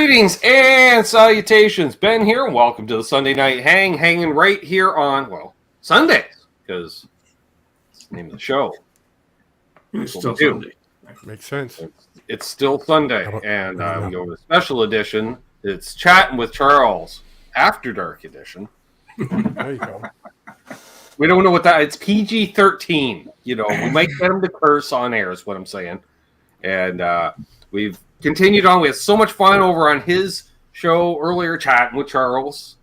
Greetings and salutations. Ben here. Welcome to the Sunday Night hanging right here on, Sundays, because it's the name of the show. It's still Sunday. Makes sense. It's still Sunday, and we go to a special edition. It's Chatting with Charles, After Dark edition. There you go. We don't know what that. It's PG-13. You know, we might get him to curse on air, is what I'm saying. And we've continued on. We had so much fun over on his show earlier, Chatting with Charles.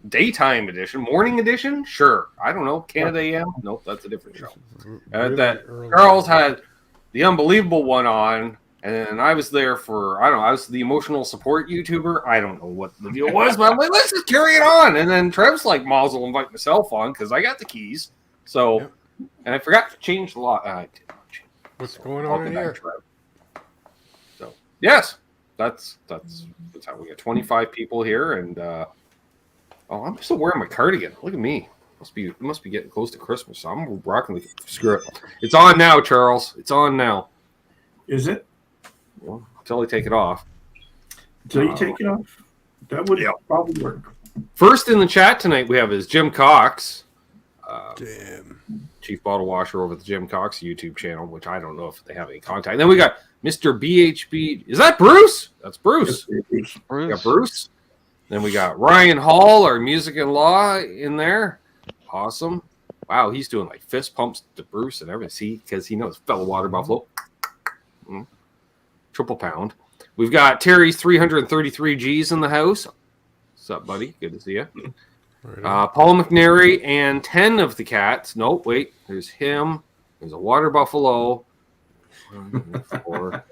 Daytime edition, morning edition, sure. I don't know. Canada AM? Nope, that's a different show. That Charles had the unbelievable one on, and I was there for, I was the emotional support YouTuber. I don't know what the deal was, but I'm like, let's just carry it on. And then Trev's like, Mazel, invite myself on because I got the keys. So, and I forgot to change the lot. What's going on in here? So, yes, that's how we get 25 people here. And, I'm still wearing my cardigan. Look at me. Must be getting close to Christmas. So I'm rocking the screw it. It's on now, Charles. It's on now. Is it? Well, until I take it off. Until you take it off? That would probably work. First in the chat tonight we have is Jim Cox. Damn. Chief Bottle Washer over at the Jim Cox YouTube channel, which I don't know if they have any contact. And then we got Mr. BHB. Is that Bruce? That's Bruce. Bruce. We got Bruce. Then we got Ryan Hall, our music and law, in there. Awesome. Wow, he's doing like fist pumps to Bruce and everything. See, because he knows fellow water buffalo. Triple pound. We've got Terry's 333 G's in the house. What's up, buddy? Good to see you. Paul McNary and 10 of the cats. Nope, wait. There's him. There's a water buffalo. 4,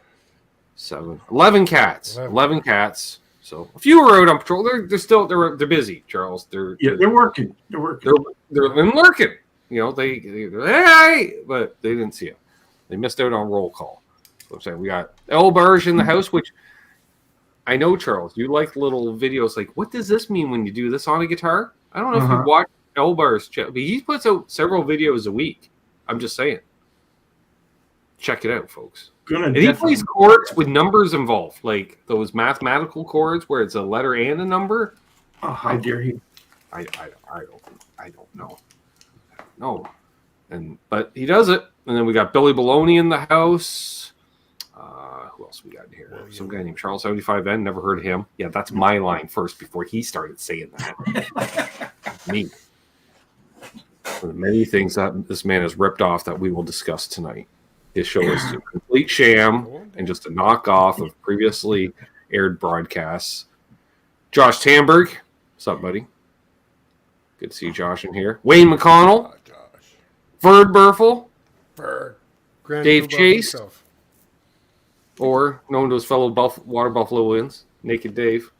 7, 11 cats. 11 cats. So a few are out on patrol. They're busy, Charles. They're working. They're working. They're been lurking. You know, they hey, but they didn't see it. They missed out on roll call. So I'm saying we got L Barge in the house, which I know, Charles. You like little videos like, what does this mean when you do this on a guitar? I don't know if you watch L Bar's channel, but he puts out several videos a week. I'm just saying. Check it out, folks. And he plays chords with numbers involved, like those mathematical chords where it's a letter and a number. Oh, how dare he? I don't know. No. But he does it. And then we got Billy Baloney in the house. Who else we got in here? Some guy named Charles 75N. Never heard of him. Yeah, that's my line first before he started saying that. Me. One of the many things that this man has ripped off that we will discuss tonight. His show is a complete sham and just a knockoff of previously aired broadcasts. Josh Tamberg. What's up, buddy? Good to see Josh in here. Wayne McConnell. Verd Burfel. Dave Chase. Or known to his fellow water buffaloians, Naked Dave.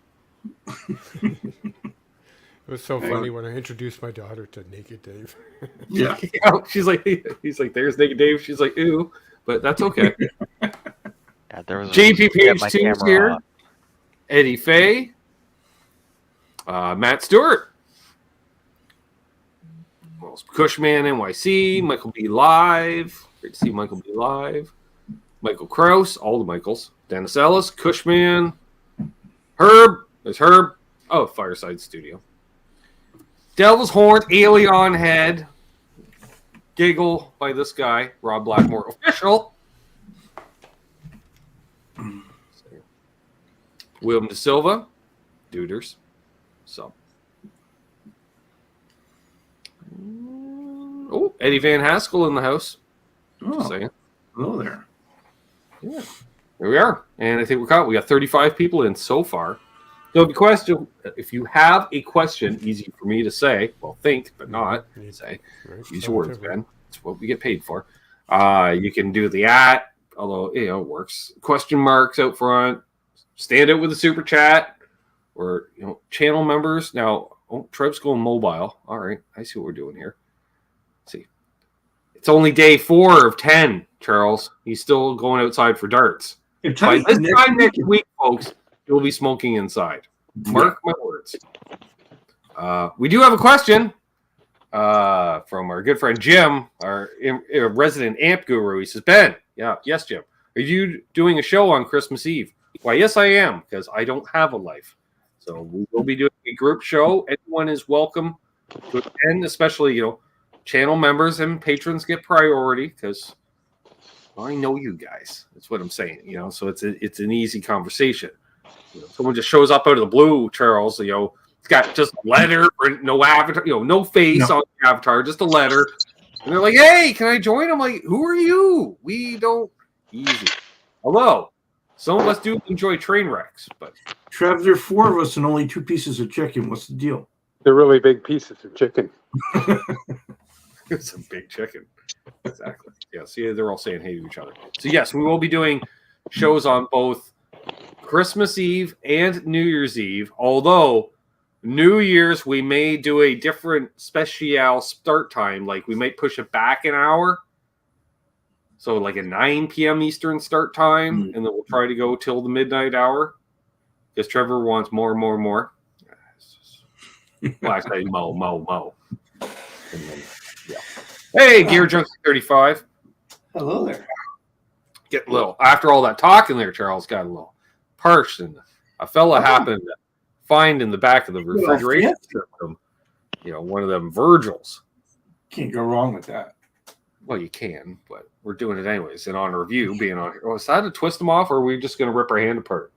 It was so funny when I introduced my daughter to Naked Dave. Yeah. He's like, there's Naked Dave. She's like, ew, but that's okay. There was JPPH2's here. Eddie Fay. Matt Stewart. Cushman NYC. Michael B. Live. Great to see Michael B. Live. Michael Krause. All the Michaels. Dennis Ellis. Cushman. Herb. There's Herb. Oh, Fireside Studio. Devil's Horn, Alien Head, Giggle by this guy, Rob Blackmore, official. William De Silva, Duders. So. Oh, Eddie Van Haskell in the house. Oh, saying. Hello there. Yeah, there we are. And I think we got 35 people in so far. So if you have a question, easy for me to say, think, but not say, use your words, Ben. That's what we get paid for. You can do the although, it works. Question marks out front, stand out with a super chat, or, channel members. Now, Trev's going mobile. All right, I see what we're doing here. Let's see. It's only day 4 of 10, Charles. He's still going outside for darts. By this time next week, folks, you'll be smoking inside. Mark my words. We do have a question from our good friend Jim, our resident amp guru. He says, Ben, yes, Jim. Are you doing a show on Christmas Eve? Why, yes, I am, because I don't have a life. So we will be doing a group show. Anyone is welcome to attend, especially, channel members and patrons get priority because I know you guys. That's what I'm saying, so it's an easy conversation. Someone just shows up out of the blue, Charles, it's got just a letter, no avatar, no face on the avatar, just a letter. And they're like, hey, can I join? I'm like, who are you? We don't. Easy. Hello. Some of us do enjoy train wrecks, but. Trev, there are 4 of us and only 2 pieces of chicken. What's the deal? They're really big pieces of chicken. It's a big chicken. Exactly. Yeah, see, they're all saying hey to each other. So, yes, we will be doing shows on both Christmas Eve and New Year's Eve, although New Year's we may do a different special start time. Like, we might push it back an hour. So, like a 9 p.m. Eastern start time, and then we'll try to go till the midnight hour. Because Trevor wants more. Well, actually, mo. And then, yeah. Hey, Gear Junkie 35. Hello there. Get a little, after all that talking there, Charles got a little parched, and a fella happened to find in the back of the refrigeration system, one of them Virgils. Can't go wrong with that. Well, you can, but we're doing it anyways in honor of you being on here. Oh, is that to twist them off, or are we just going to rip our hand apart?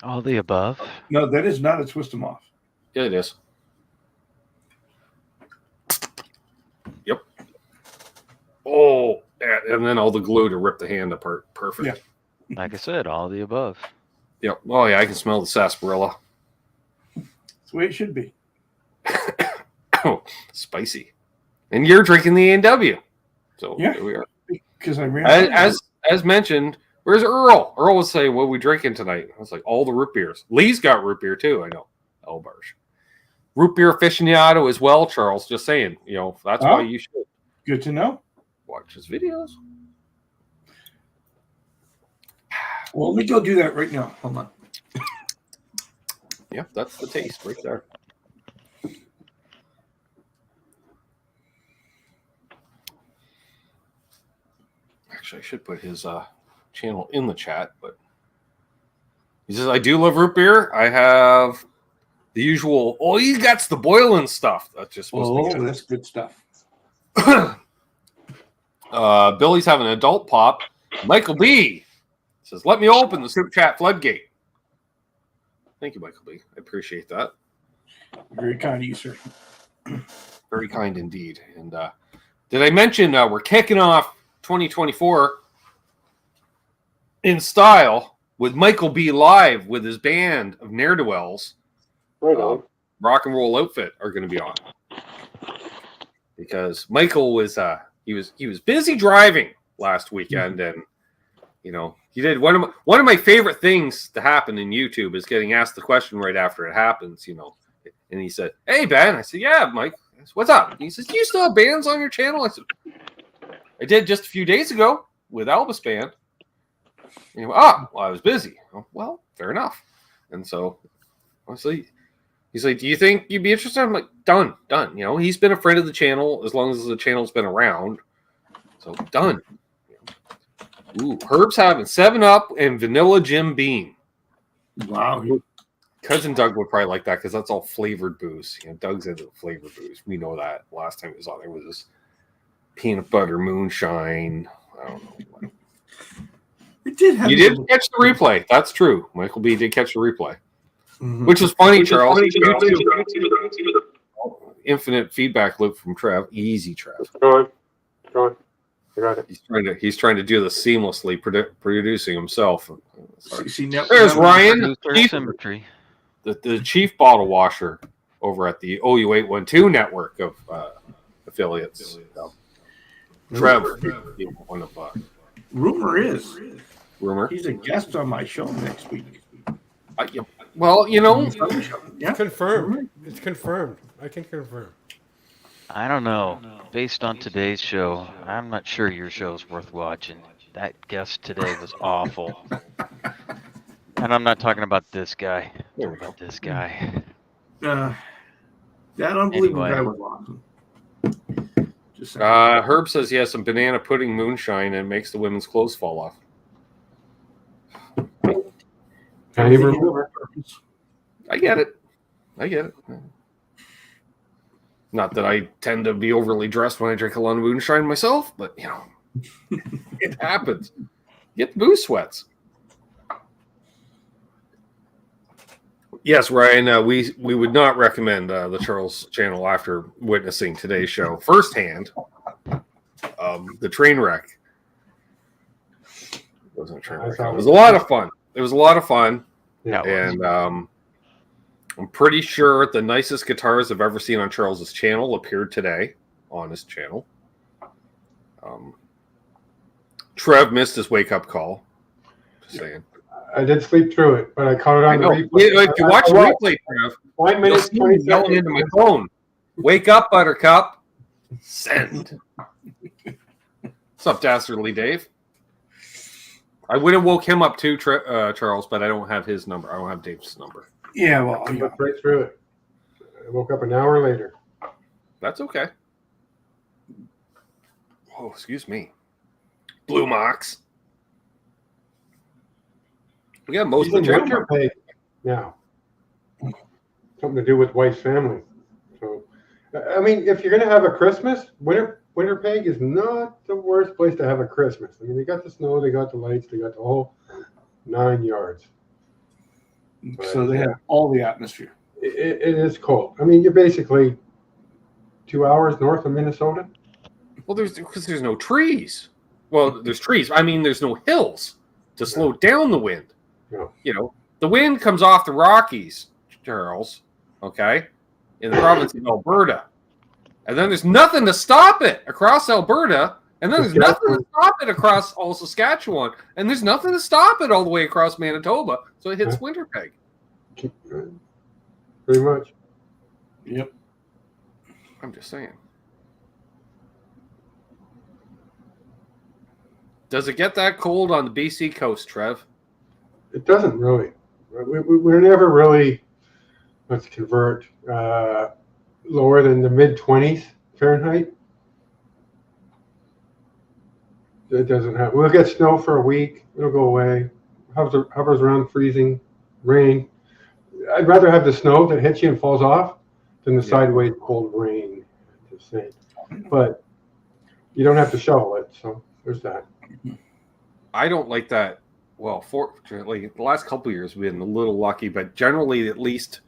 All the above. No, that is not a twist them off. Yeah, it is. Yep. Oh, and then all the glue to rip the hand apart. Perfect. Yeah. Like I said, all the above. Yep. Oh, yeah, I can smell the sarsaparilla. That's the way it should be. Oh, spicy. And you're drinking the A&W. So there we are. Because I ran as mentioned, where's Earl? Earl would say, what are we drinking tonight? I was like, all the root beers. Lee's got root beer too, I know. Elbarge. Root beer aficionado as well, Charles. Just saying. That's why you should. Good to know. Watch his videos. Well, let me go do that right now. Hold on. Yeah, that's the taste right there. Actually, I should put his channel in the chat, but he says, I do love root beer. I have the usual, he got the boiling stuff. That's just supposed to be good. That's good stuff. Billy's having an adult pop. Michael B says, let me open the super chat floodgate. Thank you, Michael B. I appreciate that. Very kind of you, sir. Very kind indeed. And did I mention we're kicking off 2024 in style with Michael B live with his band of ne'er-do-wells. Right on. Rock and Roll Outfit are going to be on. Because Michael was he was busy driving last weekend, and he did one of my favorite things to happen in YouTube is getting asked the question right after it happens, And he said, "Hey Ben," I said, "Yeah, Mike, what's up?" He says, "Do you still have bands on your channel?" I said, "I did just a few days ago with Elvis Band." And he went, well, I was busy. Well, fair enough. And so, honestly, he's like, "Do you think you'd be interested?" I'm like, done. He's been a friend of the channel as long as the channel's been around. So done. Ooh, Herb's having 7-Up and Vanilla Jim Beam. Wow. Cousin Doug would probably like that because that's all flavored booze. Doug's into flavored booze. We know that. Last time he was on there was this peanut butter moonshine. I don't know what. It did have You did catch the replay. That's true. Michael B did catch the replay. Mm-hmm. Which is funny, Charles. Infinite feedback loop from Trev. Easy, Trev. Go on. I got it. He's trying to do this seamlessly, producing himself. See, now, there's Ryan, Symmetry. the chief bottle washer over at the OU812 network of affiliates. Trev, one of rumor is he's a guest on my show next week. Well, Yeah. Confirmed. It's confirmed. I can confirm. I don't know. Based on today's show, I'm not sure your show's worth watching. That guest today was awful. And I'm not talking about this guy. There we go. This guy. That unbelievable Anyway. guy was awesome. Just saying. Herb says he has some banana pudding moonshine and makes the women's clothes fall off. Can't even remember. I get it. Not that I tend to be overly dressed when I drink a lot of moonshine myself, but it happens. Get the booze sweats. Yes, Ryan, we would not recommend the Charles channel after witnessing today's show firsthand. The train wreck. It wasn't a train wreck. It was a lot of fun. Yeah. And I'm pretty sure the nicest guitars I've ever seen on Charles's channel appeared today on his channel. Trev missed his wake-up call. Just saying. I did sleep through it, but I caught it on the replay. If you watch the replay, Trev, 5 minutes, you'll see me yelling into my phone. Wake up, Buttercup. Send. What's up, Dastardly Dave? I would have woke him up too, Charles, but I don't have his number. I don't have Dave's number. Yeah, well, I got right through it. I woke up an hour later. That's okay. Oh, excuse me. Blue Mox. We got most of the winter pay now. Something to do with wife's family. So, I mean, if you're going to have a Christmas, winter peg is not the worst place to have a Christmas. I mean, they got the snow, they got the lights, they got the whole 9 yards. So they have all the atmosphere. It is cold. I mean, you're basically 2 hours north of Minnesota. Well, because there's no trees. Well, there's trees. I mean, there's no hills to slow down the wind. Yeah. The wind comes off the Rockies, Charles, okay, in the province of Alberta. And then there's nothing to stop it across Alberta. And then there's nothing to stop it across all Saskatchewan. And there's nothing to stop it all the way across Manitoba. So it hits Winterpeg. Pretty much. Yep. I'm just saying. Does it get that cold on the BC coast, Trev? It doesn't really. We're never really, let's convert, lower than the mid-20s Fahrenheit. It doesn't have. We'll get snow for a week. It'll go away. Hovers around freezing, rain. I'd rather have the snow that hits you and falls off than the sideways cold rain. Just saying. But you don't have to shovel it, so there's that. I don't like that. Well, fortunately, the last couple of years we've been a little lucky, but generally, at least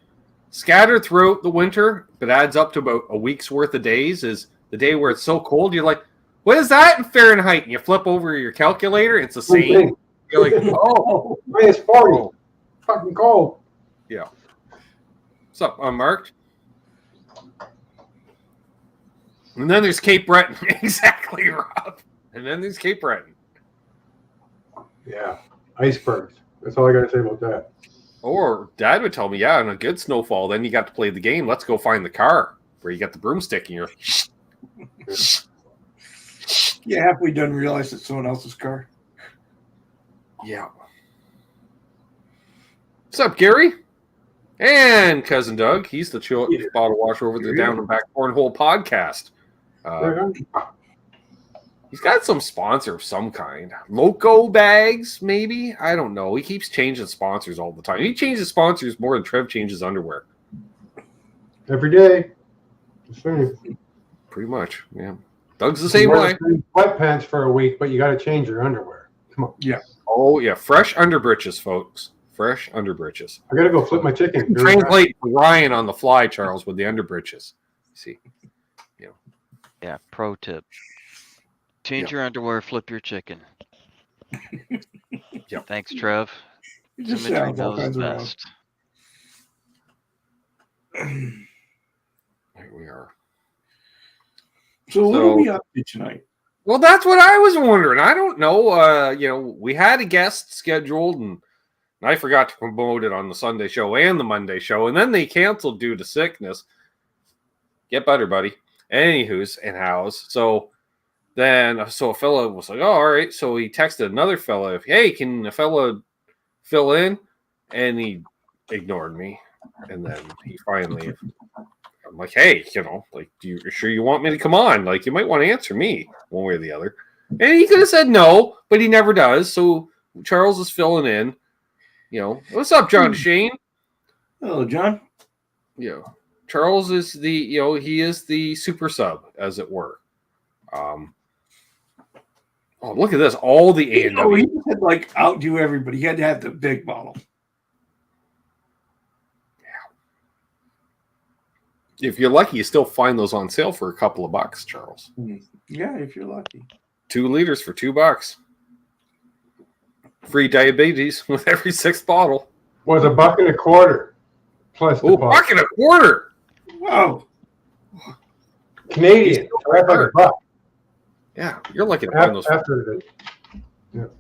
scattered throughout the winter, but adds up to about a week's worth of days. Is the day where it's so cold, you're like, what is that in Fahrenheit? And you flip over your calculator, it's the same. You're like, oh, minus 40. Fucking cold. Yeah. What's up, Unmarked? And then there's Cape Breton. Exactly, Rob. And then there's Cape Breton. Yeah. Icebergs. That's all I got to say about that. Or Dad would tell me, yeah, on a good snowfall, then you got to play the game. Let's go find the car where you got the broomstick and you're. Yeah, halfway done realize it's someone else's car. Yeah. What's up, Gary? And Cousin Doug. He's the bottle washer over the Down and Back Cornhole podcast. He's got some sponsor of some kind. Loco bags, maybe? I don't know. He keeps changing sponsors all the time. He changes sponsors more than Trev changes underwear. Every day. The same. Pretty much, yeah. Doug's the same way. Sweatpants for a week, but you got to change your underwear. Come on. Yeah. Oh, yeah. Fresh underbritches, folks. Fresh underbritches. I got to go flip my chicken. Translate Ryan on the fly, Charles, with the underbritches. See? Yeah, pro tip. Change your underwear, flip your chicken. Yep. Thanks, Trev. It just Symmetry sounds all knows kinds of best. Here we are. So what are we up to tonight? Well, that's what I was wondering. I don't know. We had a guest scheduled, and I forgot to promote it on the Sunday show and the Monday show, and then they canceled due to sickness. Get better, buddy. Anywho's and hows. So a fella was like, oh, all right. So he texted another fella, hey, can a fella fill in? And he ignored me. And then he finally, I'm like, hey, you sure you want me to come on? Like, you might want to answer me one way or the other. And he could have said no, but he never does. So Charles is filling in. What's up, John Shane? Hello, John. Charles is he is the super sub, as it were. Look at this! All the A&W. He had like outdo everybody. He had to have the big bottle. If you're lucky, you still find those on sale for a couple of bucks, Charles. Yeah, if you're lucky. 2 liters for $2. Free diabetes with every 6th bottle. Was $1.25 plus the box. $1.25. Wow. Canadian. So that's like $1. Yeah, you're lucky to find those. After the,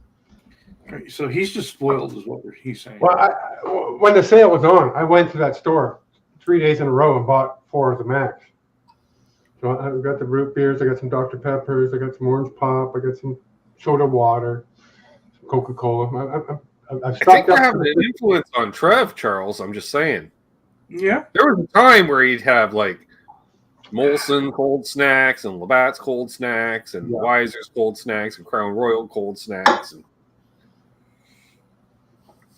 Okay, so he's just spoiled, is what he's saying. well, when the sale was on, I went to that store 3 days in a row and bought 4 of the Max. So I got the root beers, I got some Dr. Peppers, I got some orange pop, I got some soda water, some Coca-Cola. I think we're having an influence on Trev, Charles. I'm just saying. Yeah. There was a time where he'd have like Molson cold snacks and Labatt's cold snacks and Weiser's cold snacks and Crown Royal cold snacks. And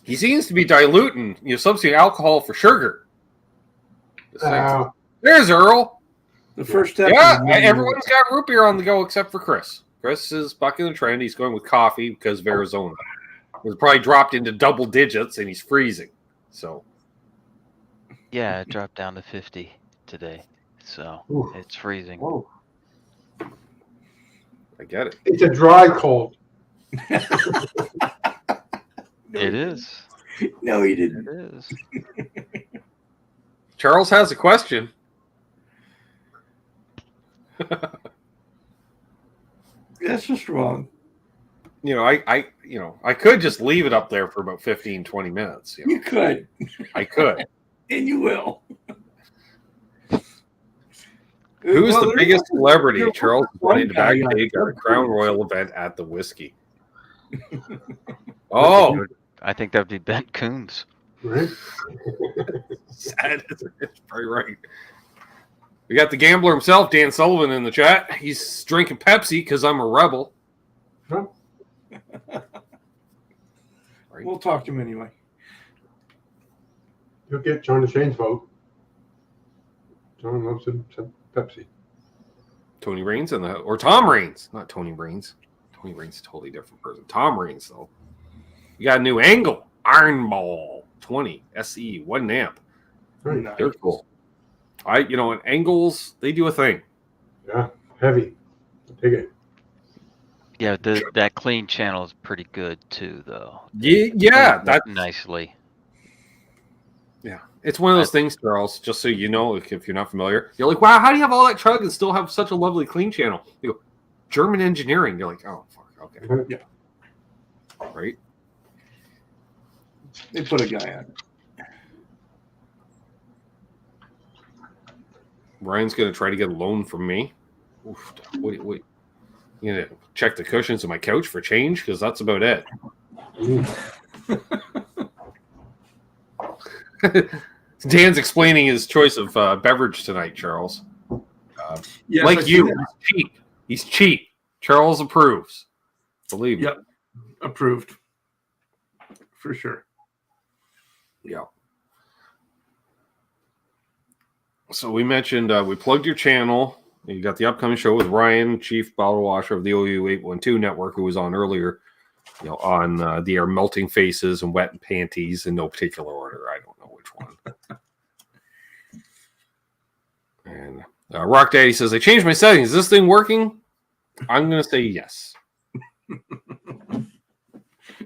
he seems to be diluting, substituting alcohol for sugar. There's Earl. The first step. Yeah, everyone's got root beer on the go except for Chris. Chris is bucking the trend. He's going with coffee because of Arizona. It was probably dropped into double digits and he's freezing. So. Yeah, it dropped down to 50 today. So it's freezing. Whoa. I get it. It's a dry cold. It is. No, he didn't. It is. Charles has a question. That's just wrong. I could just leave it up there for about 15, 20 minutes. You could. I could. And you will. Who's the biggest celebrity? Charles is wanting to backstage at a Crown Royal event at the Whiskey. Oh, I think that'd be Ben Coombs. Right? Sad. It's probably right. We got the gambler himself, Dan Sullivan, in the chat. He's drinking Pepsi because I'm a rebel. Huh? We'll talk to him anyway. You'll get John Shane's vote. John loves some Pepsi. Tony Raines or Tom Raines, not Tony Raines. Tony Raines is a totally different person. Tom Raines, though. You got a new angle, Iron Ball 20 SE, 1 amp. Right. Nice. They're cool. And angles, they do a thing. Yeah, heavy. Take it. Yeah, that clean channel is pretty good too, though. Yeah, that's nicely. Yeah, it's one of those things, Charles. Just so you know, if you're not familiar, you're like, "Wow, how do you have all that chug and still have such a lovely clean channel?" You go, German engineering. You're like, "Oh, fuck, okay, Yeah, right." they put a guy on it. Ryan's gonna try to get a loan from me. Oof, wait. You know, check the cushions of my couch for change because that's about it. Dan's explaining his choice of beverage tonight, Charles. Yes, like you, he's cheap. He's cheap. Charles approves. Believe me. Yep, approved. For sure. Yeah. So we mentioned we plugged your channel. You got the upcoming show with Ryan, Chief Bottle Washer of the OU 812 Network, who was on earlier. On the Air Melting Faces and Wet and Panties in no particular order. I don't know which one. And Rock Daddy says, I changed my settings. Is this thing working? I'm going to say yes.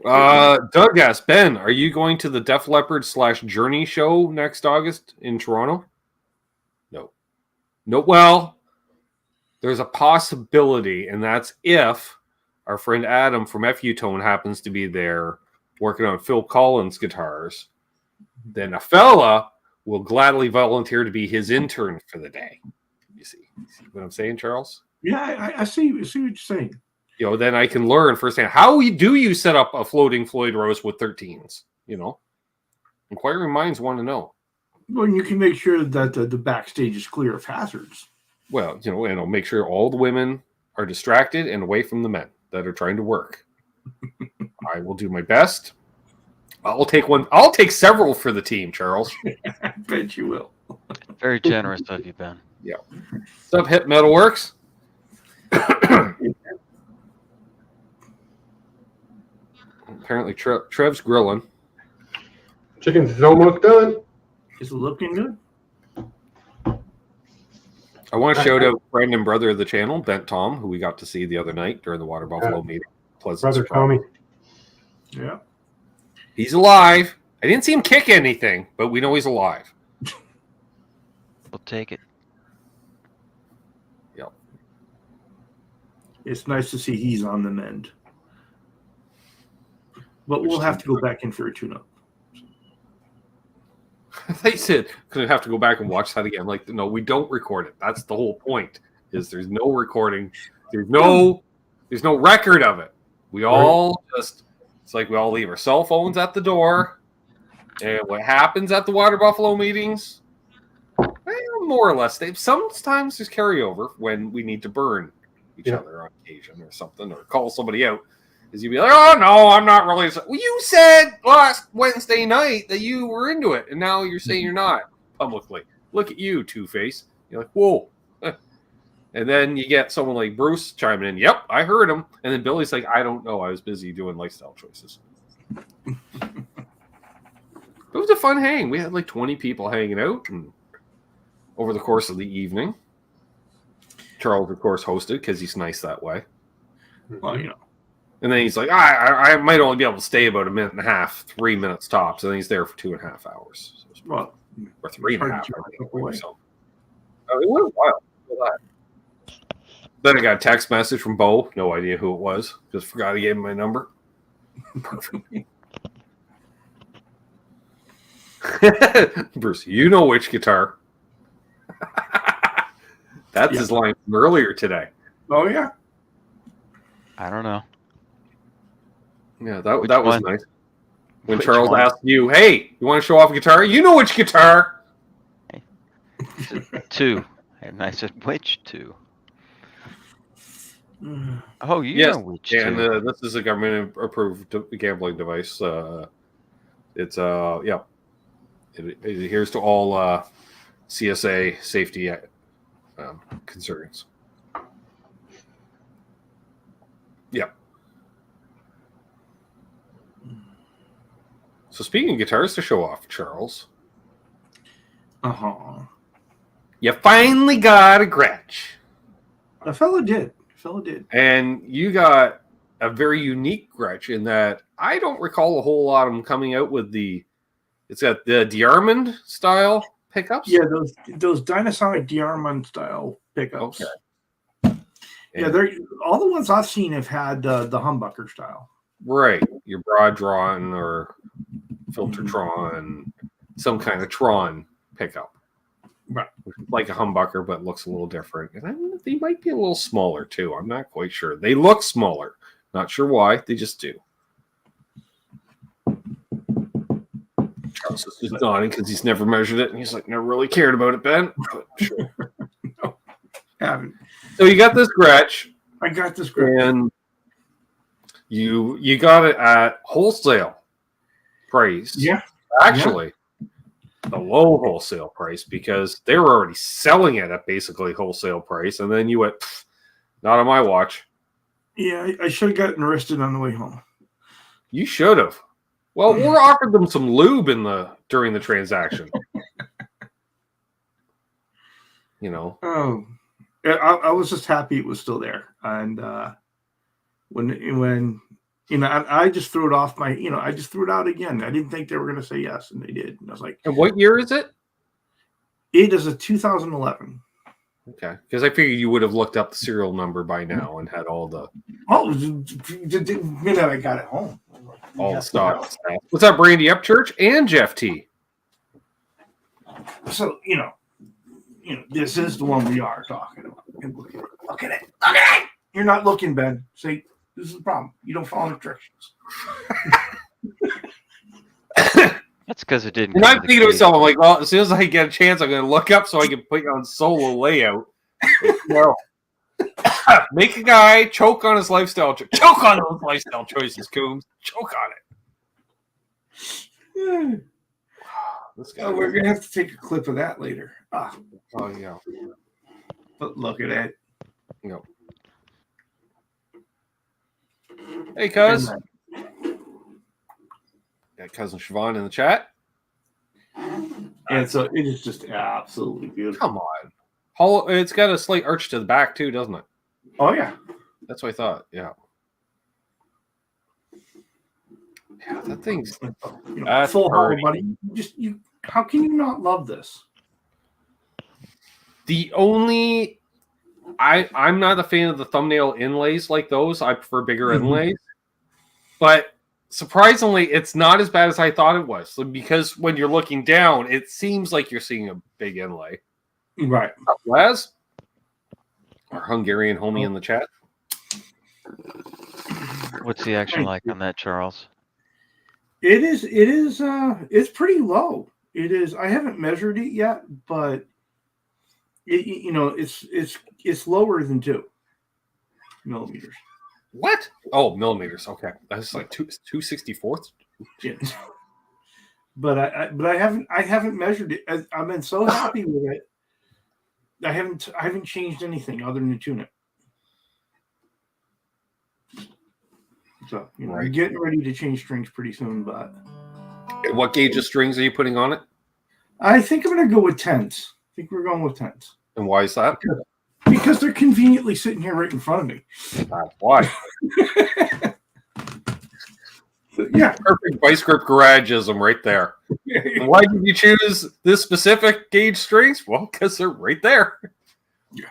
Doug asks, Ben, are you going to the Def Leppard / Journey show next August in Toronto? No. Well, there's a possibility, and that's if our friend Adam from FU Tone happens to be there working on Phil Collins guitars, then a fella will gladly volunteer to be his intern for the day. You see what I'm saying, Charles? Yeah, I see what you're saying. Then I can learn firsthand. How do you set up a floating Floyd Rose with 13s? Inquiring minds want to know. Well, you can make sure that the backstage is clear of hazards. Well, and I'll make sure all the women are distracted and away from the men that are trying to work. I will do my best. I'll take one. I'll take several for the team, Charles. I bet you will. Very generous of you, Ben. Yeah. What's up, Hip Metalworks? Apparently, Trev's grilling. Chicken's almost done. Is it looking good? I want to shout out friend and brother of the channel, Bent Tom, who we got to see the other night during the Water Buffalo meeting. Pleasant Brother surprise. Tommy. Yeah. He's alive. I didn't see him kick anything, but we know he's alive. We'll take it. Yep. It's nice to see he's on the mend. But we'll have to go back in for a tune-up. They said could have to go back and watch that again. Like, no, we don't record it. That's the whole point. Is there's no recording. There's no record of it. We all just it's like we all leave our cell phones at the door. And what happens at the Water Buffalo meetings? Well, more or less. Sometimes there's carryover when we need to burn each other on occasion or something, or call somebody out. Is you'd be like, oh no, I'm not really. Well, you said last Wednesday night that you were into it, and now you're saying you're not publicly. Look at you, Two-Face. You're like, whoa. And then you get someone like Bruce chiming in. Yep, I heard him. And then Billy's like, I don't know. I was busy doing lifestyle choices. It was a fun hang. We had like 20 people hanging out and over the course of the evening. Charles, of course, hosted because he's nice that way. Well, you know. And then he's like, I might only be able to stay about a minute and a half, 3 minutes tops. And then he's there for 2.5 hours. Well, or 3.5 hours. Away. So. It was wild. Then I got a text message from Bo. No idea who it was. Just forgot to give him my number. Perfect. Bruce, you know which guitar. That's his line from earlier today. Oh, yeah. I don't know. Yeah, that was one? nice. When Which Charles one? asked you, hey, you want to show off a guitar? You know which guitar. Two. And I said, which two? Oh, you know which and two. this is a government-approved gambling device. It's It adheres to all CSA safety concerns. Yep. So speaking of guitars to show off, Charles, you finally got a Gretch. A fellow did. And you got a very unique Gretch in that I don't recall a whole lot of them coming out with it's got the Diarmond style pickups. Yeah, those Dynasonic Diarmond style pickups. Okay. Yeah, they're all the ones I've seen have had the humbucker style. Right. Your broad drawn or Filtertron, some kind of Tron pickup. Right. Like a humbucker, but looks a little different. And they might be a little smaller too. I'm not quite sure. They look smaller. Not sure why. They just do. Charles is just nodding because he's never measured it, and he's like, never really cared about it, Ben. But sure. No, haven't. So you got this Gretch. I got this Gretch. And you got it at wholesale price. Yeah. Actually, the low wholesale price because they were already selling it at basically wholesale price. And then you went, not on my watch. Yeah, I should have gotten arrested on the way home. You should have. Well, we offered them some lube during the transaction. You know. Oh, I was just happy it was still there. And when I just threw it off I just threw it out again. I didn't think they were going to say yes, and they did. And I was like, and what year is it? It is a 2011. Okay, because I figured you would have looked up the serial number by now and had all the I got it home. all the stock. What's up, Brandy Upchurch and Jeff T? So this is the one we are talking about. Look at it. You're not looking, Ben. See, this is the problem. You don't follow instructions. That's because it didn't. And I'm thinking to myself, I'm like, well, as soon as I get a chance, I'm going to look up so I can put you on solo layout. No. Make a guy choke on his lifestyle. Choke on those lifestyle choices, Coombs. Choke on it. This guy. Oh, we're gonna have to take a clip of that later. Oh yeah. But look at it. No. Hey, cuz. Got cousin Siobhan in the chat. And so it is just absolutely beautiful. Come on. Hollow. It's got a slight arch to the back too, doesn't it? Oh yeah. That's what I thought. Yeah. Yeah, that thing's that's full hollow, pretty. buddy. How can you not love this? The only I'm not a fan of the thumbnail inlays like those. I prefer bigger inlays. But surprisingly, it's not as bad as I thought it was. Because when you're looking down, it seems like you're seeing a big inlay. Right. Les, our Hungarian homie in the chat. What's the action like on that, Charles? It's pretty low. It is. I haven't measured it yet, but it's lower than 2 millimeters. What? Oh, millimeters. Okay, that's like 2/64. Yeah. But I haven't measured it. I've been so happy with it. I haven't changed anything other than tune it. So Right. I'm getting ready to change strings pretty soon, but What gauge of strings are you putting on it? I think I'm gonna go with 10s. I think we're going with 10s. And why is that? Because they're conveniently sitting here right in front of me. Why? Yeah. Perfect vice grip garagism right there. And why did you choose this specific gauge strings? Well, because they're right there. Yeah.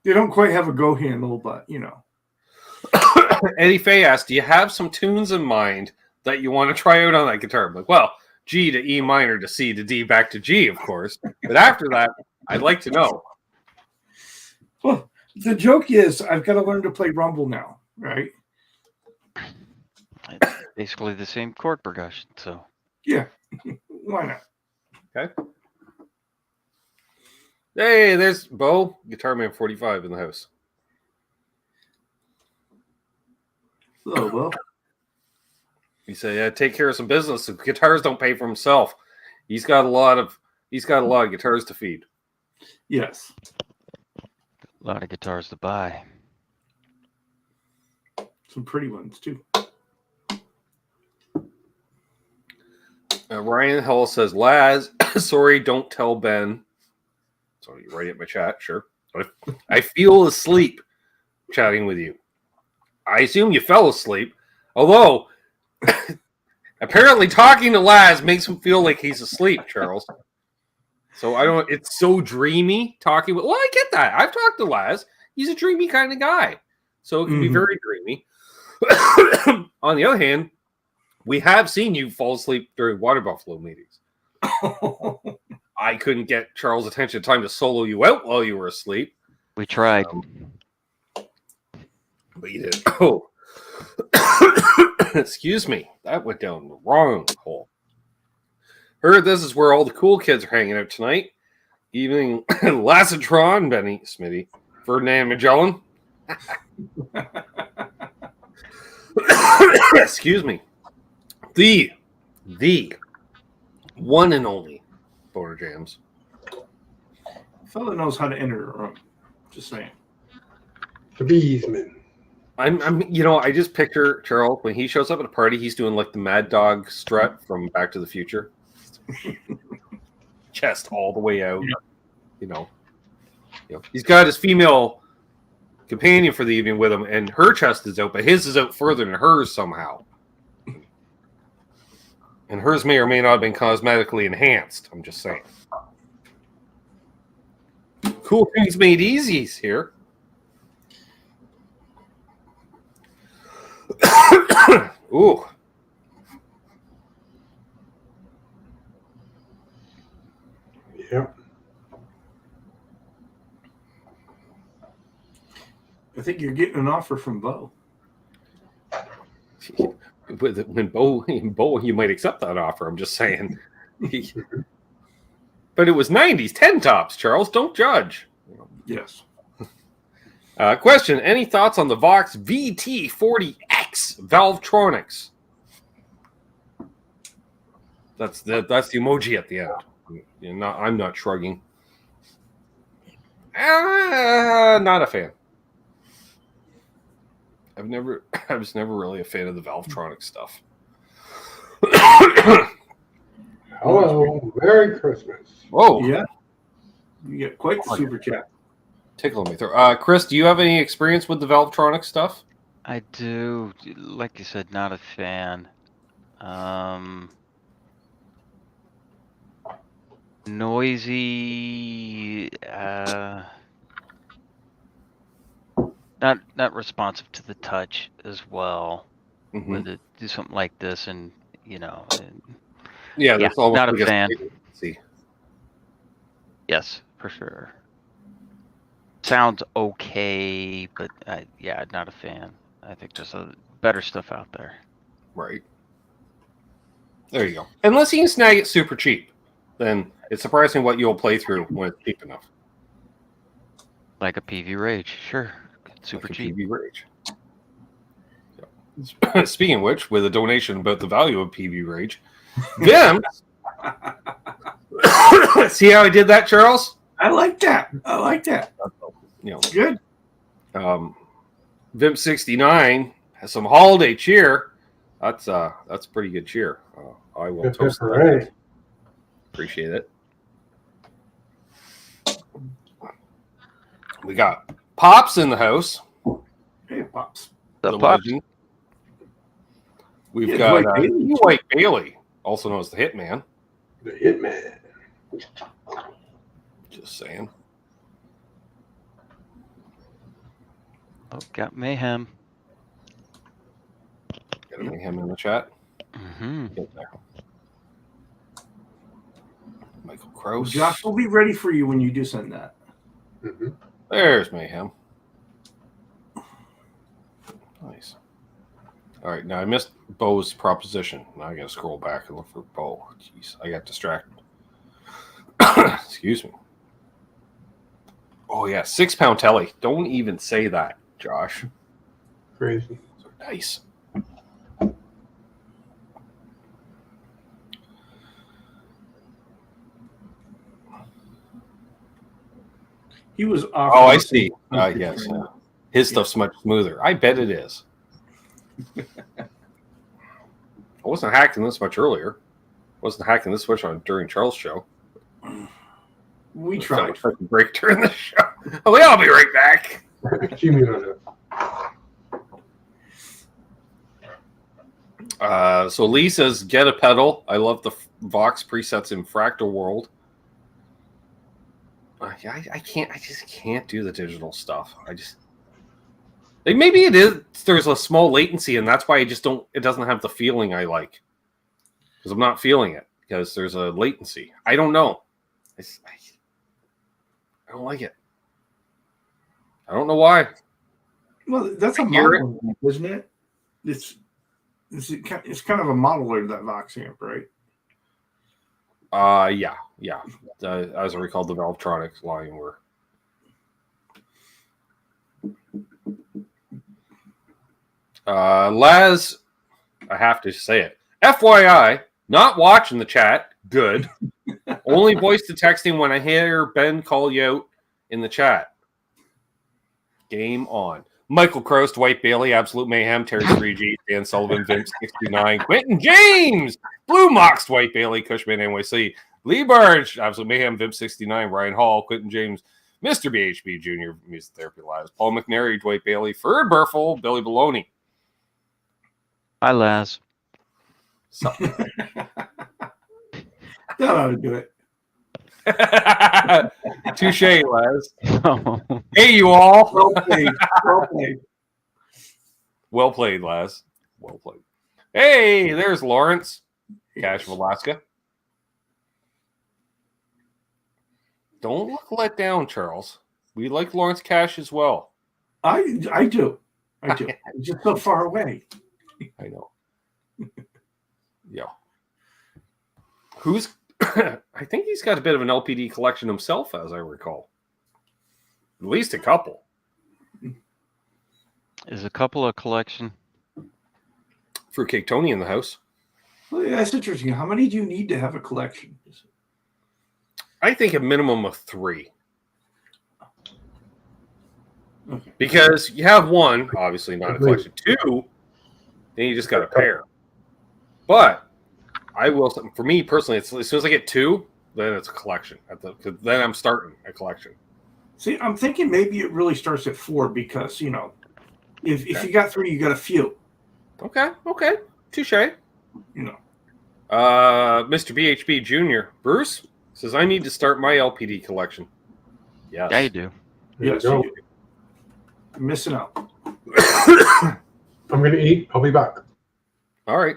They don't quite have a go handle, but Eddie Faye asked, do you have some tunes in mind that you want to try out on that guitar? I'm like, well, G to E minor to C to D back to G, of course. But after that, I'd like to know. Well, the joke is I've got to learn to play rumble now, right? It's basically the same chord progression, so. Yeah. Why not? Okay. Hey, there's Bo, Guitar Man 45 in the house. Oh, well. He said, "Yeah, take care of some business. The guitars don't pay for himself. He's got a lot of guitars to feed." Yes. A lot of guitars to buy. Some pretty ones, too. Ryan Hull says, "Laz, sorry, don't tell Ben." So you write it in my chat, sure. But I feel asleep chatting with you. I assume you fell asleep, although apparently talking to Laz makes him feel like he's asleep, Charles. So I don't. It's so dreamy talking with. Well, I get that. I've talked to Laz. He's a dreamy kind of guy, so it can be very dreamy. On the other hand, we have seen you fall asleep during Water Buffalo meetings. I couldn't get Charles' attention in time to solo you out while you were asleep. We tried. But you didn't. Oh, excuse me. That went down the wrong hole. Heard this is where all the cool kids are hanging out tonight. Evening Lassitron, Benny Smitty, Ferdinand Magellan. Excuse me. The one and only Boner Jams. Fella knows how to enter a room. Just saying. The Beesman. I just picture Charles when he shows up at a party, he's doing like the Mad Dog strut from Back to the Future. Chest all the way out. Yeah. He's got his female companion for the evening with him, and her chest is out, but his is out further than hers somehow. And hers may or may not have been cosmetically enhanced. I'm just saying. Cool things made easies here. Ooh. Yep. I think you're getting an offer from Bo. When Bo, you might accept that offer. I'm just saying. But it was 90s, 10 tops, Charles. Don't judge. Yes. Question. Any thoughts on the Vox VT40X Valvetronics? That's the emoji at the end. I'm not shrugging. Not a fan. I was never really a fan of the Valvetronic stuff. Hello, Merry Christmas. Whoa. Yeah. You get quite the super chat. Tickle me through. Chris, do you have any experience with the Valvetronic stuff? I do. Like you said, not a fan. Noisy. Not responsive to the touch as well. Mm-hmm. With it, do something like this, and Yeah, that's almost not a like fan. See. Yes, for sure. Sounds okay, but not a fan. I think there's better stuff out there. Right. There you go. Unless you can snag it super cheap, then it's surprising what you'll play through when it's cheap enough. Like a PV Rage, sure. Super like cheap. PV Rage. Yep. Speaking of which, with a donation about the value of PV Rage, Vim. See how I did that, Charles? I like that. Good. Vim 69 has some holiday cheer. That's pretty good cheer. I will toast that. Right. Appreciate it. We got Pops in the house. Hey, Pops. The Pops. Legend. We've got White Bailey, also known as the Hitman. The Hitman. Just saying. Oh, got Mayhem. Got a Mayhem in the chat. Mm-hmm. Get there. Michael Krause. Josh will be ready for you when you do send that. Mm-hmm. There's Mayhem. Nice. All right, now I missed Bo's proposition. Now I got to scroll back and look for Bo. Jeez, I got distracted. Excuse me. Oh yeah, 6-pound Telly. Don't even say that, Josh. Crazy. Nice. He was off. Oh, I see. Yes. His stuff's much smoother. I bet it is. I wasn't hacking this much earlier. Wasn't hacking this much during Charles' show. We tried. Break during the show. Oh, I'll be right back. Cumulative. So Lee says, get a pedal. I love the Vox presets in Fractal World. I can't. I just can't do the digital stuff. Maybe it is. There's a small latency, and that's why I just don't. It doesn't have the feeling I like because I'm not feeling it because there's a latency. I don't know. I don't like it. I don't know why. Well, that's a model, isn't it? It's kind of a modeler, that Vox amp, right? Yeah. As I recall, the Valvetronics line were. Laz, I have to say it. FYI, not watching the chat. Good. Only voice to texting when I hear Ben call you out in the chat. Game on. Michael Krause, Dwight Bailey, Absolute Mayhem, Terry 3G, Dan Sullivan, Vince 69, Quentin James, Blue Mox, Dwight Bailey, Cushman NYC, Lee Barge, Absolute Mayhem, Vince 69, Ryan Hall, Quentin James, Mr. BHB Jr., Music Therapy Lives, Paul McNary, Dwight Bailey, Ferd Burfel, Billy Baloney. Hi, Laz. That ought to do it. Touche, Laz. Hey, you all. Well played. Well played. Well played, Laz. Well played. Hey, there's Lawrence. Cash of Alaska. Don't look let down, Charles. We like Lawrence Cash as well. I do. It's just so far away. I know. Yeah. Who's I think he's got a bit of an LPD collection himself, as I recall. At least a couple. Is a couple a collection? Fruitcake Tony in the house. Well, that's interesting. How many do you need to have a collection? I think a minimum of 3. Okay. Because you have one, obviously not a Agreed. collection. 2, then you just got a pair. But I will, for me personally, it's as soon as I get 2, then it's a collection. Then I'm starting a collection. See, I'm thinking maybe it really starts at 4 because, you know, if you got 3, you got a few. Okay. Touche. You know. Mr. BHB Jr. Bruce says, I need to start my LPD collection. Yes. Yeah, you do. There Yes, you go. you do. You're missing out. I'm going to eat. I'll be back. All right.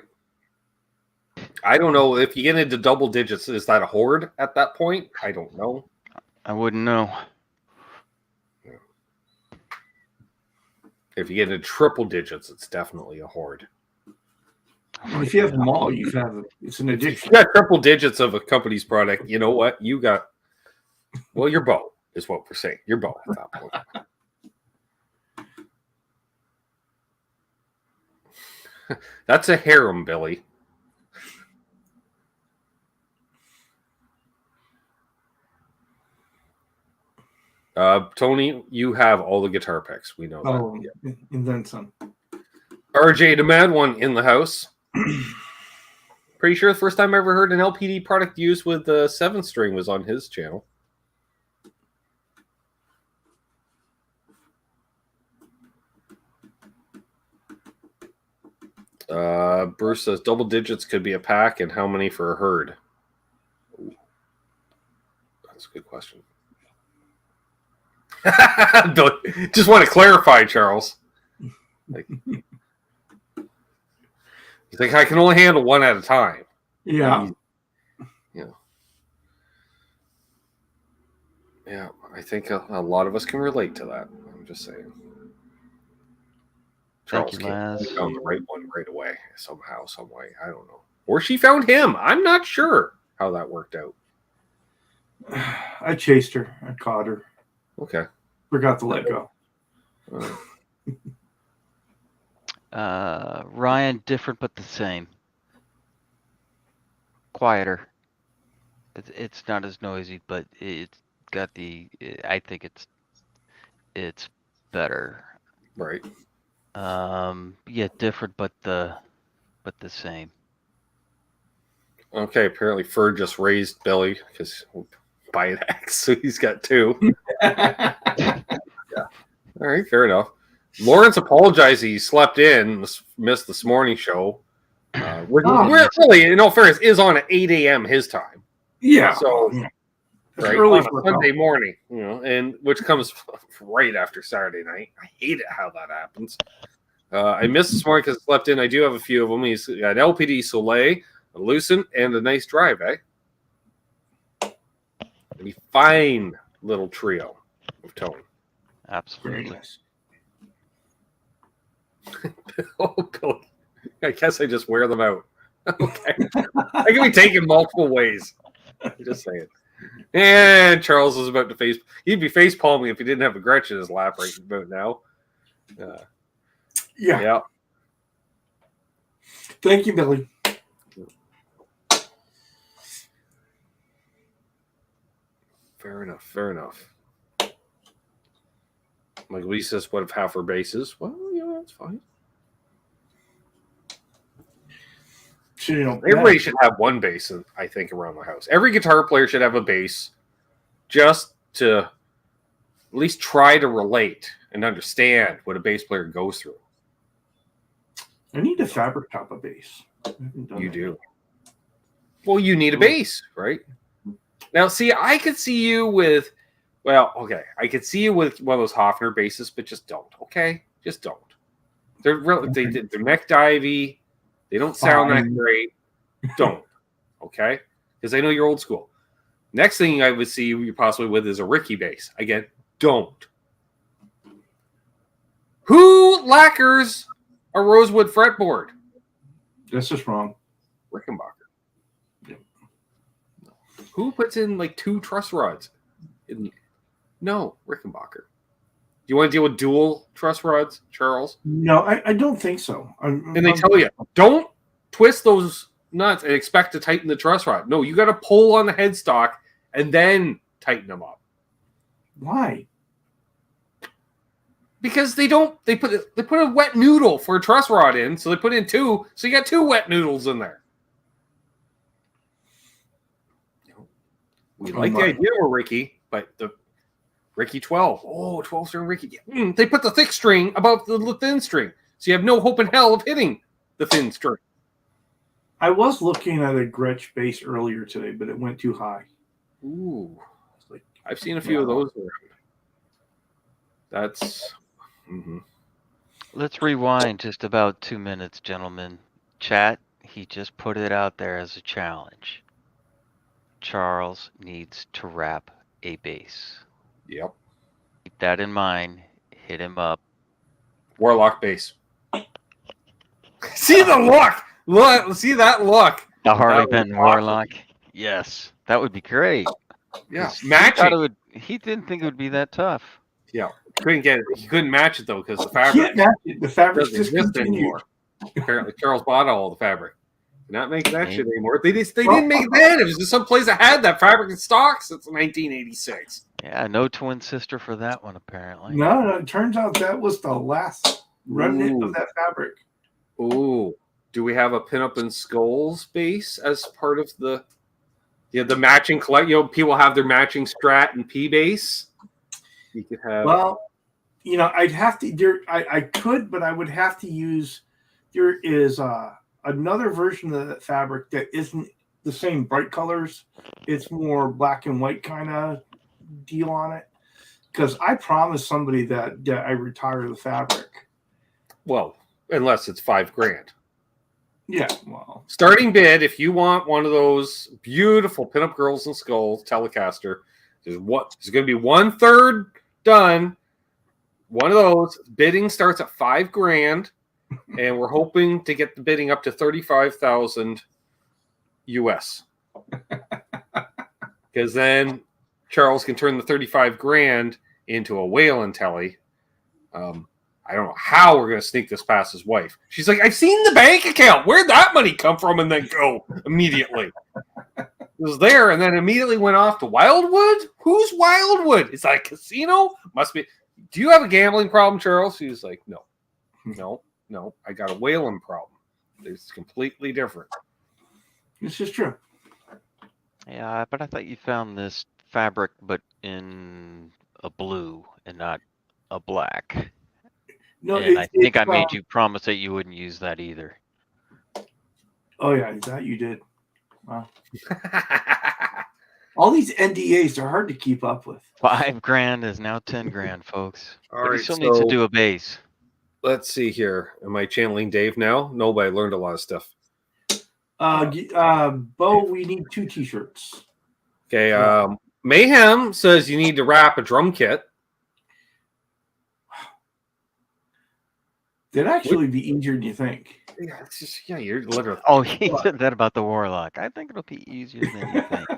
I don't know if you get into double digits. Is that a horde at that point? I don't know. I wouldn't know. If you get into triple digits, it's definitely a horde. And if you have them all, you have it's an If addiction. you got triple digits of a company's product, you know what? You got, well, your bow is what we're saying. Your bow at that point. That's a harem, Billy. Tony, you have all the guitar picks. We know that. Oh, and then some. RJ the Mad One in the house. Pretty sure the first time I ever heard an LPD product used with the 7-string was on his channel. Bruce says double digits could be a pack, and how many for a herd? Ooh. That's a good question. Just want to clarify, Charles. Like, he's like, I can only handle one at a time. Yeah. Yeah, I think a lot of us can relate to that. I'm just saying. Charles Thank you, Laz. found the right one right away, somehow, some way. I don't know. Or she found him. I'm not sure how that worked out. I chased her. I caught her. Okay. Forgot to let go. Ryan, different but the same. Quieter. It's not as noisy, but it's got the. I think it's better. Right. Yeah, different but the same. Okay, apparently Fur just raised Billy because by an axe, so he's got 2. Yeah. All right, fair enough. Lawrence apologized he slept in, missed this morning show. We're really, in all fairness, is on at 8 a.m. his time. Yeah. So, yeah. right, early on for a Sunday morning, you know, and which comes right after Saturday night. I hate it how that happens. I missed this morning because I slept in. I do have a few of them. He's got LPD Soleil, a Lucent, and a nice drive, eh? A fine little trio of tone. Very Absolutely. nice. Oh, Billy. I guess I just wear them out. Okay. I can be taken multiple ways. I'm just saying. And Charles is about to he'd be face palming if he didn't have a Gretch in his lap right about now. Yeah. Thank you, Billy. Fair enough. Like Lee says, what if half are basses? Well, yeah, that's fine. So, you know, Everybody should have one bass, I think, around the house. Every guitar player should have a bass just to at least try to relate and understand what a bass player goes through. I need to fabric top a bass. You do. Well, you need a bass, right? Now, see, I could see you with, I could see you with one of those Hofner basses, but just don't, okay? Just don't. They're neck divey. They don't sound that great. Don't, okay? Because I know you're old school. Next thing I would see you possibly with is a Ricky bass. Again, don't. Who lacquers a rosewood fretboard? That's just wrong. Rickenbacker. Yeah. Who puts in like 2 truss rods? No, Rickenbacker. Do you want to deal with dual truss rods, Charles? No, I don't think so. And they tell you, don't twist those nuts and expect to tighten the truss rod. No, you got to pull on the headstock and then tighten them up. Why? Because they put a wet noodle for a truss rod in, so they put in 2, so you got 2 wet noodles in there. We like the idea of Ricky, but the Ricky 12. Oh, 12-string Ricky. They put the thick string above the thin string, so you have no hope in hell of hitting the thin string. I was looking at a Gretch bass earlier today, but it went too high. Ooh. I've seen a few of those around. That's... Mm-hmm. Let's rewind just about 2 minutes, gentlemen. Chat, he just put it out there as a challenge. Charles needs to wrap a bass. Yep. Keep that in mind. Hit him up. Warlock bass. See the look! Look! See that look! The Harley Benton Warlock. Yes, that would be great. Yeah, He matching. He didn't think it would be that tough. Yeah, couldn't get it. He couldn't match it though because the Can't fabric match it. The fabric's doesn't exist discontinued. anymore. Apparently, Charles bought all the fabric. They're not making that shit anymore. They didn't make it then. It was just some place that had that fabric in stock since 1986. Yeah, no twin sister for that one apparently. No, it turns out that was the last remnant of that fabric. Ooh, do we have a pinup and skulls base as part of the matching collect? People have their matching Strat and P base. You could have. Well, I'd have to. I could, but I would have to use. There is another version of that fabric that isn't the same bright colors. It's more black and white kind of deal on it. Because I promised somebody that I retire the fabric. Well, unless it's $5,000. Yeah, well, starting bid, if you want one of those beautiful pinup girls and skulls Telecaster, is going to be 1/3 done. One of those bidding starts at $5,000, and we're hoping to get the bidding up to $35,000 US. Because then Charles can turn the $35,000 into a Whalen Telly. I don't know how we're going to sneak this past his wife. She's like, I've seen the bank account. Where'd that money come from? And then go immediately. It was there and then immediately went off to Wildwood. Who's Wildwood? Is that a casino? Must be. Do you have a gambling problem, Charles? She's like, no. I got a Whalen problem. It's completely different. this is true. Yeah, but I thought you found this fabric but in a blue and not a black. No, and I think I made you promise that you wouldn't use that either. Oh yeah, that you did. Wow. All these NDAs are hard to keep up with. $5,000 is now $10,000, folks. All But right, he still needs to do a bass. Let's see here. Am I channeling Dave now? No, but I learned a lot of stuff. Bo, we need 2 t-shirts. Okay. Mayhem says you need to wrap a drum kit. That'd actually be easier than you think. Yeah, it's just you're literally. Oh, he said that about the Warlock. I think it'll be easier than you think.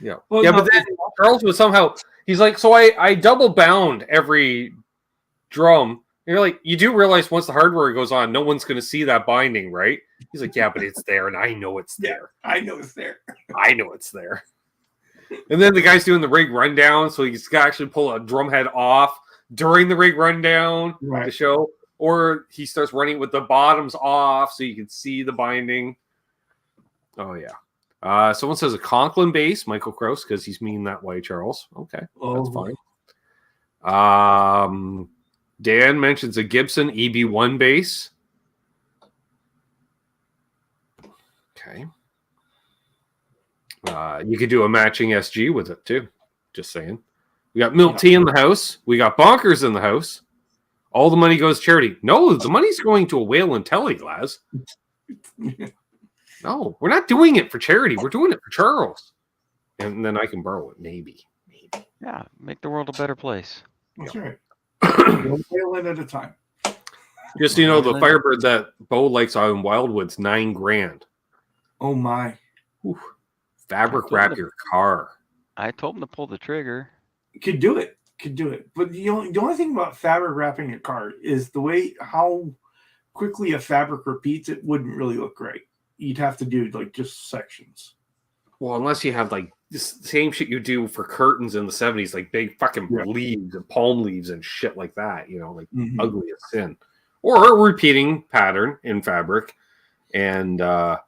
Yeah. Well, yeah, no, but then Charles was somehow he's like, so I double bound every drum. And you're like, you do realize once the hardware goes on, no one's going to see that binding, right? He's like, yeah, but it's there, and I know it's there. I know it's there. I know it's there. And then the guy's doing the rig rundown, so he's got to actually pull a drum head off during the rig rundown to show. Or he starts running with the bottoms off so you can see the binding. Oh, yeah. Someone says a Conklin bass, Michael Krause, because he's mean that way, Charles. Okay, that's fine. Dan mentions a Gibson EB1 bass. Okay. You could do a matching SG with it, too. Just saying. We got Milt T in the house. We got Bonkers in the house. All the money goes to charity. No, the money's going to a Whalen Telly, Laz. No, we're not doing it for charity. We're doing it for Charles. And then I can borrow it, maybe. Yeah, make the world a better place. That's right. One Whalen at a time. Just the Firebird that Bo likes on Wildwood's $9,000. Oh my! Ooh. Fabric wrap your car. I told him to pull the trigger. Could do it. But the only thing about fabric wrapping a car is the way how quickly a fabric repeats. It wouldn't really look great. you'd have to do like just sections. Well, unless you have like the same shit you do for curtains in the 70s, like big fucking leaves and palm leaves and shit like that, like ugly as sin. Or a repeating pattern in fabric. And and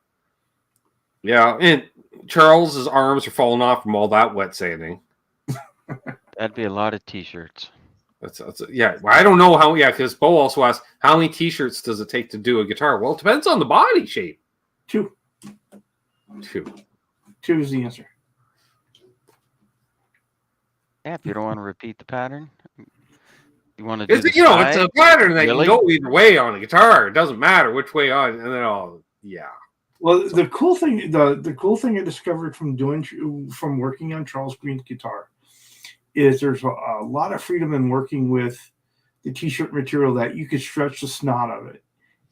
Charles's arms are falling off from all that wet sanding. That'd be a lot of t-shirts. That's Well, I don't know how. Yeah, because Bo also asked, how many t-shirts does it take to do a guitar? Well, it depends on the body shape. 2 is the answer. Yeah, if you don't want to repeat the pattern, you want to do it's a pattern that really? can go either way on a guitar. It doesn't matter which way on, and then Well, the cool thing, the cool thing I discovered from working on Charles Green's guitar is there's a lot of freedom in working with the t-shirt material that you could stretch the snot of it,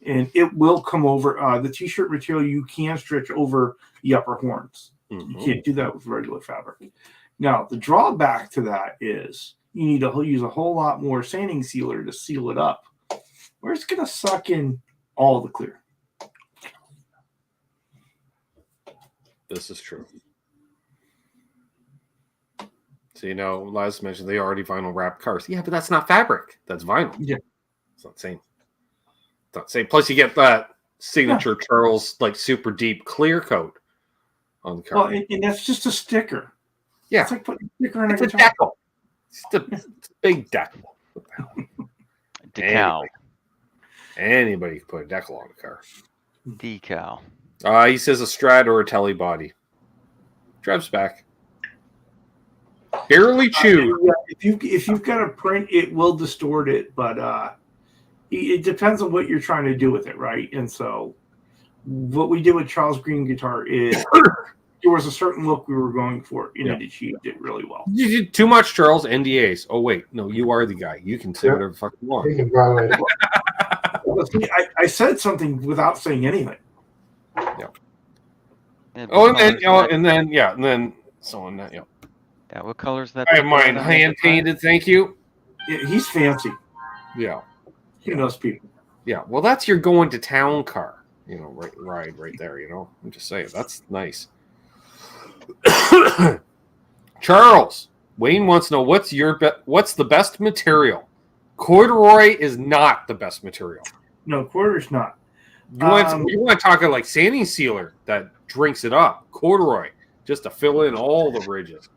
and it will come over. The t-shirt material you can stretch over the upper horns. You can't do that with regular fabric. Now, the drawback to that is you need to use a whole lot more sanding sealer to seal it up, where it's going to suck in all the clear. This is true. So, Laz mentioned they already vinyl wrapped cars. Yeah, but that's not fabric. That's vinyl. Yeah. It's not the same. It's not the same. Plus, you get that signature Charles, like, super deep clear coat on the car. Well, and that's just a sticker. Yeah. It's like putting a sticker on a It's a guitar. decal. It's a big decal. What the hell? Decal. Anybody can put a decal on a car. Decal. He says a Strat or a Telly body. Drev's back. Barely chewed. If you've got a print, it will distort it, but it depends on what you're trying to do with it, right? And so, what we did with Charles Green guitar is there was a certain look we were going for, and it achieved it really well. You did too much, Charles. NDAs. Oh wait, no, you are the guy. You can say whatever the fuck you want. You can violate it. Well, see, I said something without saying anything. Yeah. Yeah, Oh, what and color's then someone that. Yeah, what color's that? I have mine hand painted. Thank you. Yeah, he's fancy. Yeah. He knows people. Yeah. Well, that's your going to town car. Right there. I'm just saying that's nice. Charles, Wayne wants to know what's the best material. Corduroy is not the best material. No, quarter's not. You want to talk like sanding sealer that drinks it up. Corduroy, just to fill in all the ridges.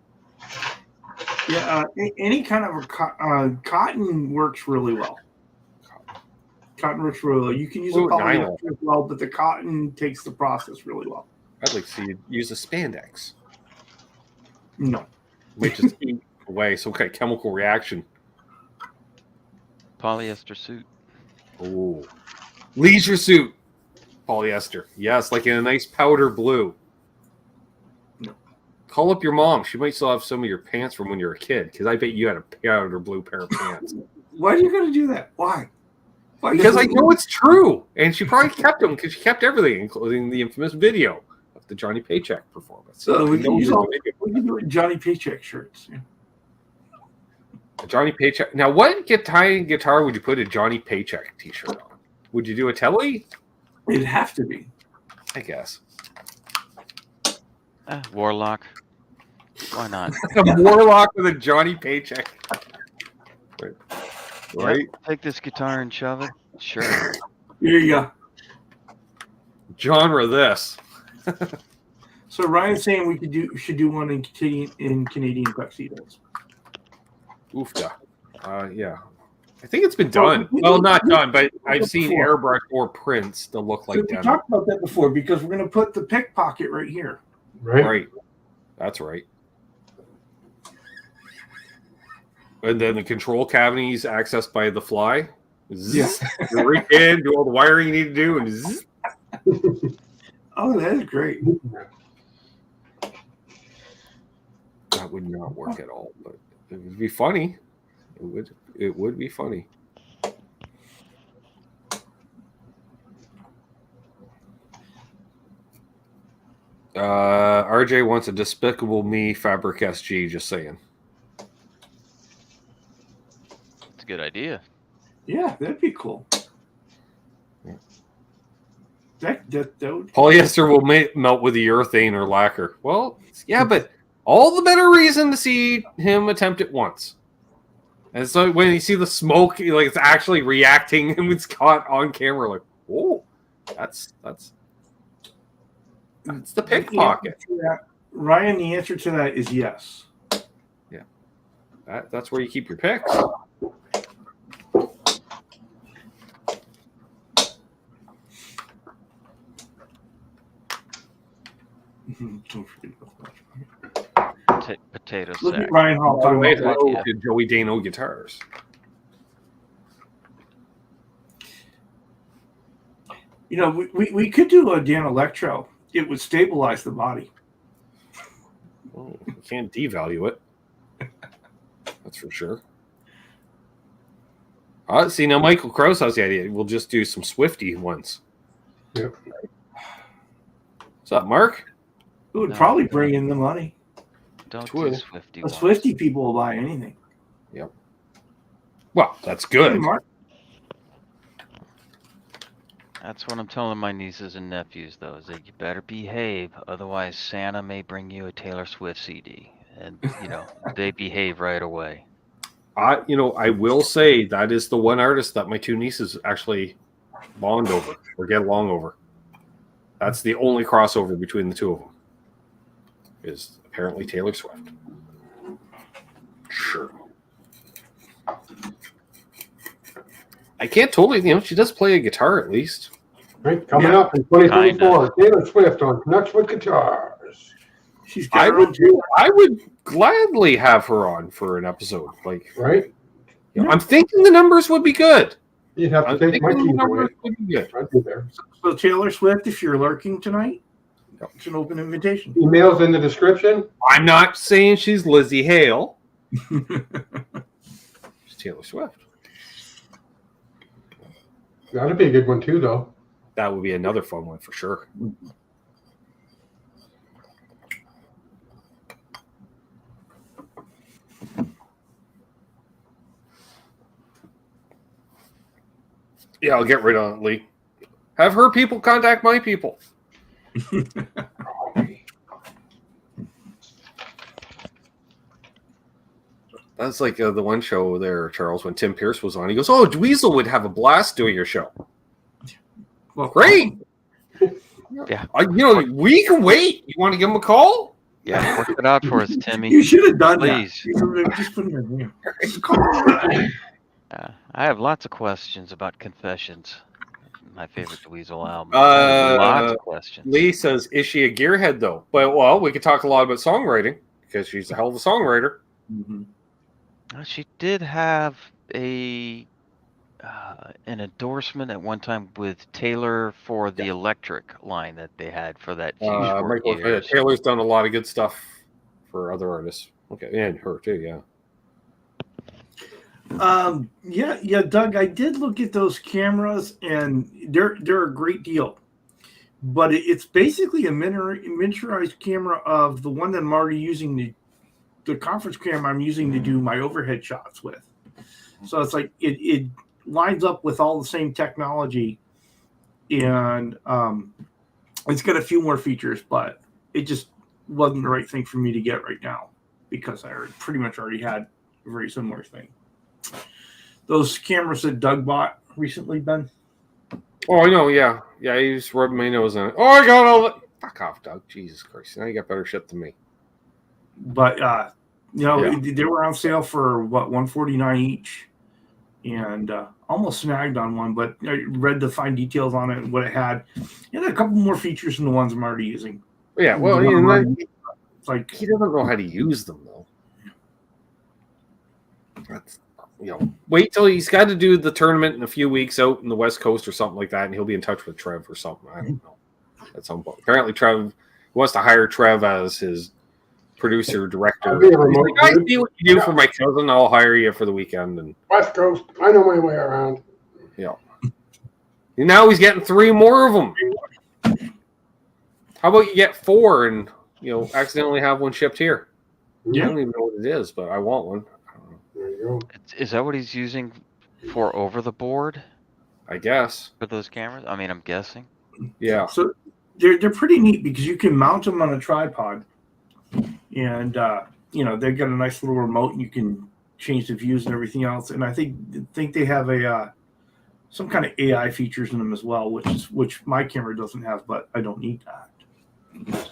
Yeah, any kind of cotton works really well. Cotton works really well. You can use a polyester as well, but the cotton takes the process really well. I'd like to see you use a spandex. No. Might just eat away. So, okay, chemical reaction. Polyester suit. Oh. Leisure suit. Polyester. Yes, like in a nice powder blue. No. Call up your mom. She might still have some of your pants from when you were a kid, because I bet you had a powder blue pair of pants. Why are you going to do that? Why? Because I know it's true. And she probably kept them because she kept everything, including the infamous video of the Johnny Paycheck performance. So we can do Johnny Paycheck shirts. Yeah. Johnny Paycheck. Now, what guitar would you put a Johnny Paycheck t-shirt on? Would you do a Telly? It'd have to be. I guess. Warlock. Why not? A Warlock with a Johnny Paycheck. Right? Yep, take this guitar and shove it. Sure. Here you go. Genre this. So Ryan's saying we should do one in Canadian tuxedos. Oofda. Yeah. I think it's been done. Well, not done, but I've seen airbrush or prints that look like that. We talked about that before because we're going to put the pickpocket right here. Right. That's right. And then the control cavity is accessed by the fly. Zzz. You reach in, do all the wiring you need to do, and zzz. Oh, that is great. That would not work at all, but it would be funny. It would be funny. RJ wants a Despicable Me Fabric SG, just saying. Good idea. Yeah, that'd be cool. That would, Polyester will melt with the urethane or lacquer. Well, yeah, but all the better reason to see him attempt it once. And so when you see the smoke, like it's actually reacting and it's caught on camera, like, whoa, that's the pickpocket. Ryan, the answer to that is yes. Yeah, that's where you keep your picks. Don't forget about that. Potato Look sack. at Ryan Hall talking Wait, about hello to Joey Dano Guitars. You know, we could do a Dan Electro. It would stabilize the body. Well, you can't devalue it. That's for sure. See, now Michael Krause has the idea. We'll just do some Swifty ones. Yep. What's up, Mark? It would probably bring in the money. Don't Twig. do Swifty The ones. Swifty people will buy anything. Yep. Well, that's good. Hey, Mark. That's what I'm telling my nieces and nephews, though, is that you better behave. Otherwise, Santa may bring you a Taylor Swift CD. And, they behave right away. I will say that is the one artist that my two nieces actually bond over or get along over. That's the only crossover between the two of them. Is apparently Taylor Swift. Sure. I can't totally, she does play a guitar at least. Right, coming up in 2024, Taylor Swift on Tonewood Guitars. She's got I would gladly have her on for an episode. Like, right? I'm thinking the numbers would be good. You'd have to take my keys away. Would be good. I'd be there. So Taylor Swift, if you're lurking tonight, it's an open invitation. Emails in the description. I'm not saying she's Lizzie Hale. She's Taylor Swift. That'd be a good one too, though. That would be another fun one for sure. Yeah, I'll get rid of it, Lee. Have her people contact my people. That's like the one show there, Charles, when Tim Pierce was on. He goes, "Oh, Dweezil would have a blast doing your show." Well, great. Yeah. We can wait. You want to give him a call? Yeah, work it out for us, Timmy. You should have done Please. that. Just put your name. I have lots of questions about Confessions, my favorite Dweezil album. Lots of questions. Lee says, "Is she a gearhead though?" Well, we could talk a lot about songwriting because she's a hell of a songwriter. Mm-hmm. She did have an endorsement at one time with Taylor for the electric line that they had for that few short years. Taylor's done a lot of good stuff for other artists. Okay, and her too, yeah. Yeah, Doug, I did look at those cameras and they're a great deal. But it's basically a miniaturized camera of the one that I'm already using, the conference camera I'm using to do my overhead shots with. So it's like it lines up with all the same technology, and it's got a few more features, but it just wasn't the right thing for me to get right now because I pretty much already had a very similar thing. Those cameras that Doug bought recently, Ben? Oh, I know, yeah. Yeah, he just rubbed my nose on it. Oh, I got all the... Fuck off, Doug. Jesus Christ. Now you got better shit than me. But, they were on sale for, $149 each. And almost snagged on one, but I read the fine details on it and what it had. It had a couple more features than the ones I'm already using. Yeah, well, it's like he doesn't know how to use them, though. That's... wait till he's got to do the tournament in a few weeks out in the West Coast or something like that, and he'll be in touch with Trev or something. I don't know. At some point, apparently Trev wants to hire Trev as his producer director. I see what you do for my cousin. I'll hire you for the weekend. And West Coast, I know my way around. Yeah. And now he's getting 3 more of them. How about you get 4 and accidentally have one shipped here? Yeah. I don't even know what it is, but I want one. There you go. Is that what he's using for over the board? I guess. For those cameras? I mean, I'm guessing. Yeah. So they're pretty neat because you can mount them on a tripod, and they've got a nice little remote, and you can change the views and everything else. And I think they have a some kind of AI features in them as well, which my camera doesn't have, but I don't need that.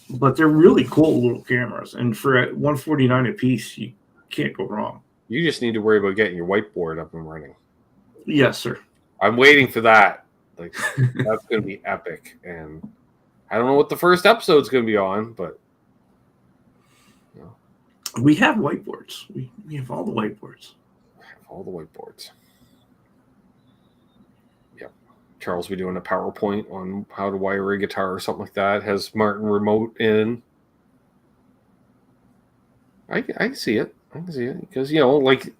But they're really cool little cameras, and for $149 a piece, you can't go wrong. You just need to worry about getting your whiteboard up and running. Yes, sir. I'm waiting for that. Like, that's going to be epic. And I don't know what the first episode's going to be on, but we have whiteboards. We have all the whiteboards. Yep. Charles will be doing a PowerPoint on how to wire a guitar or something like that. Has Martin remote in. I can see it. Because, like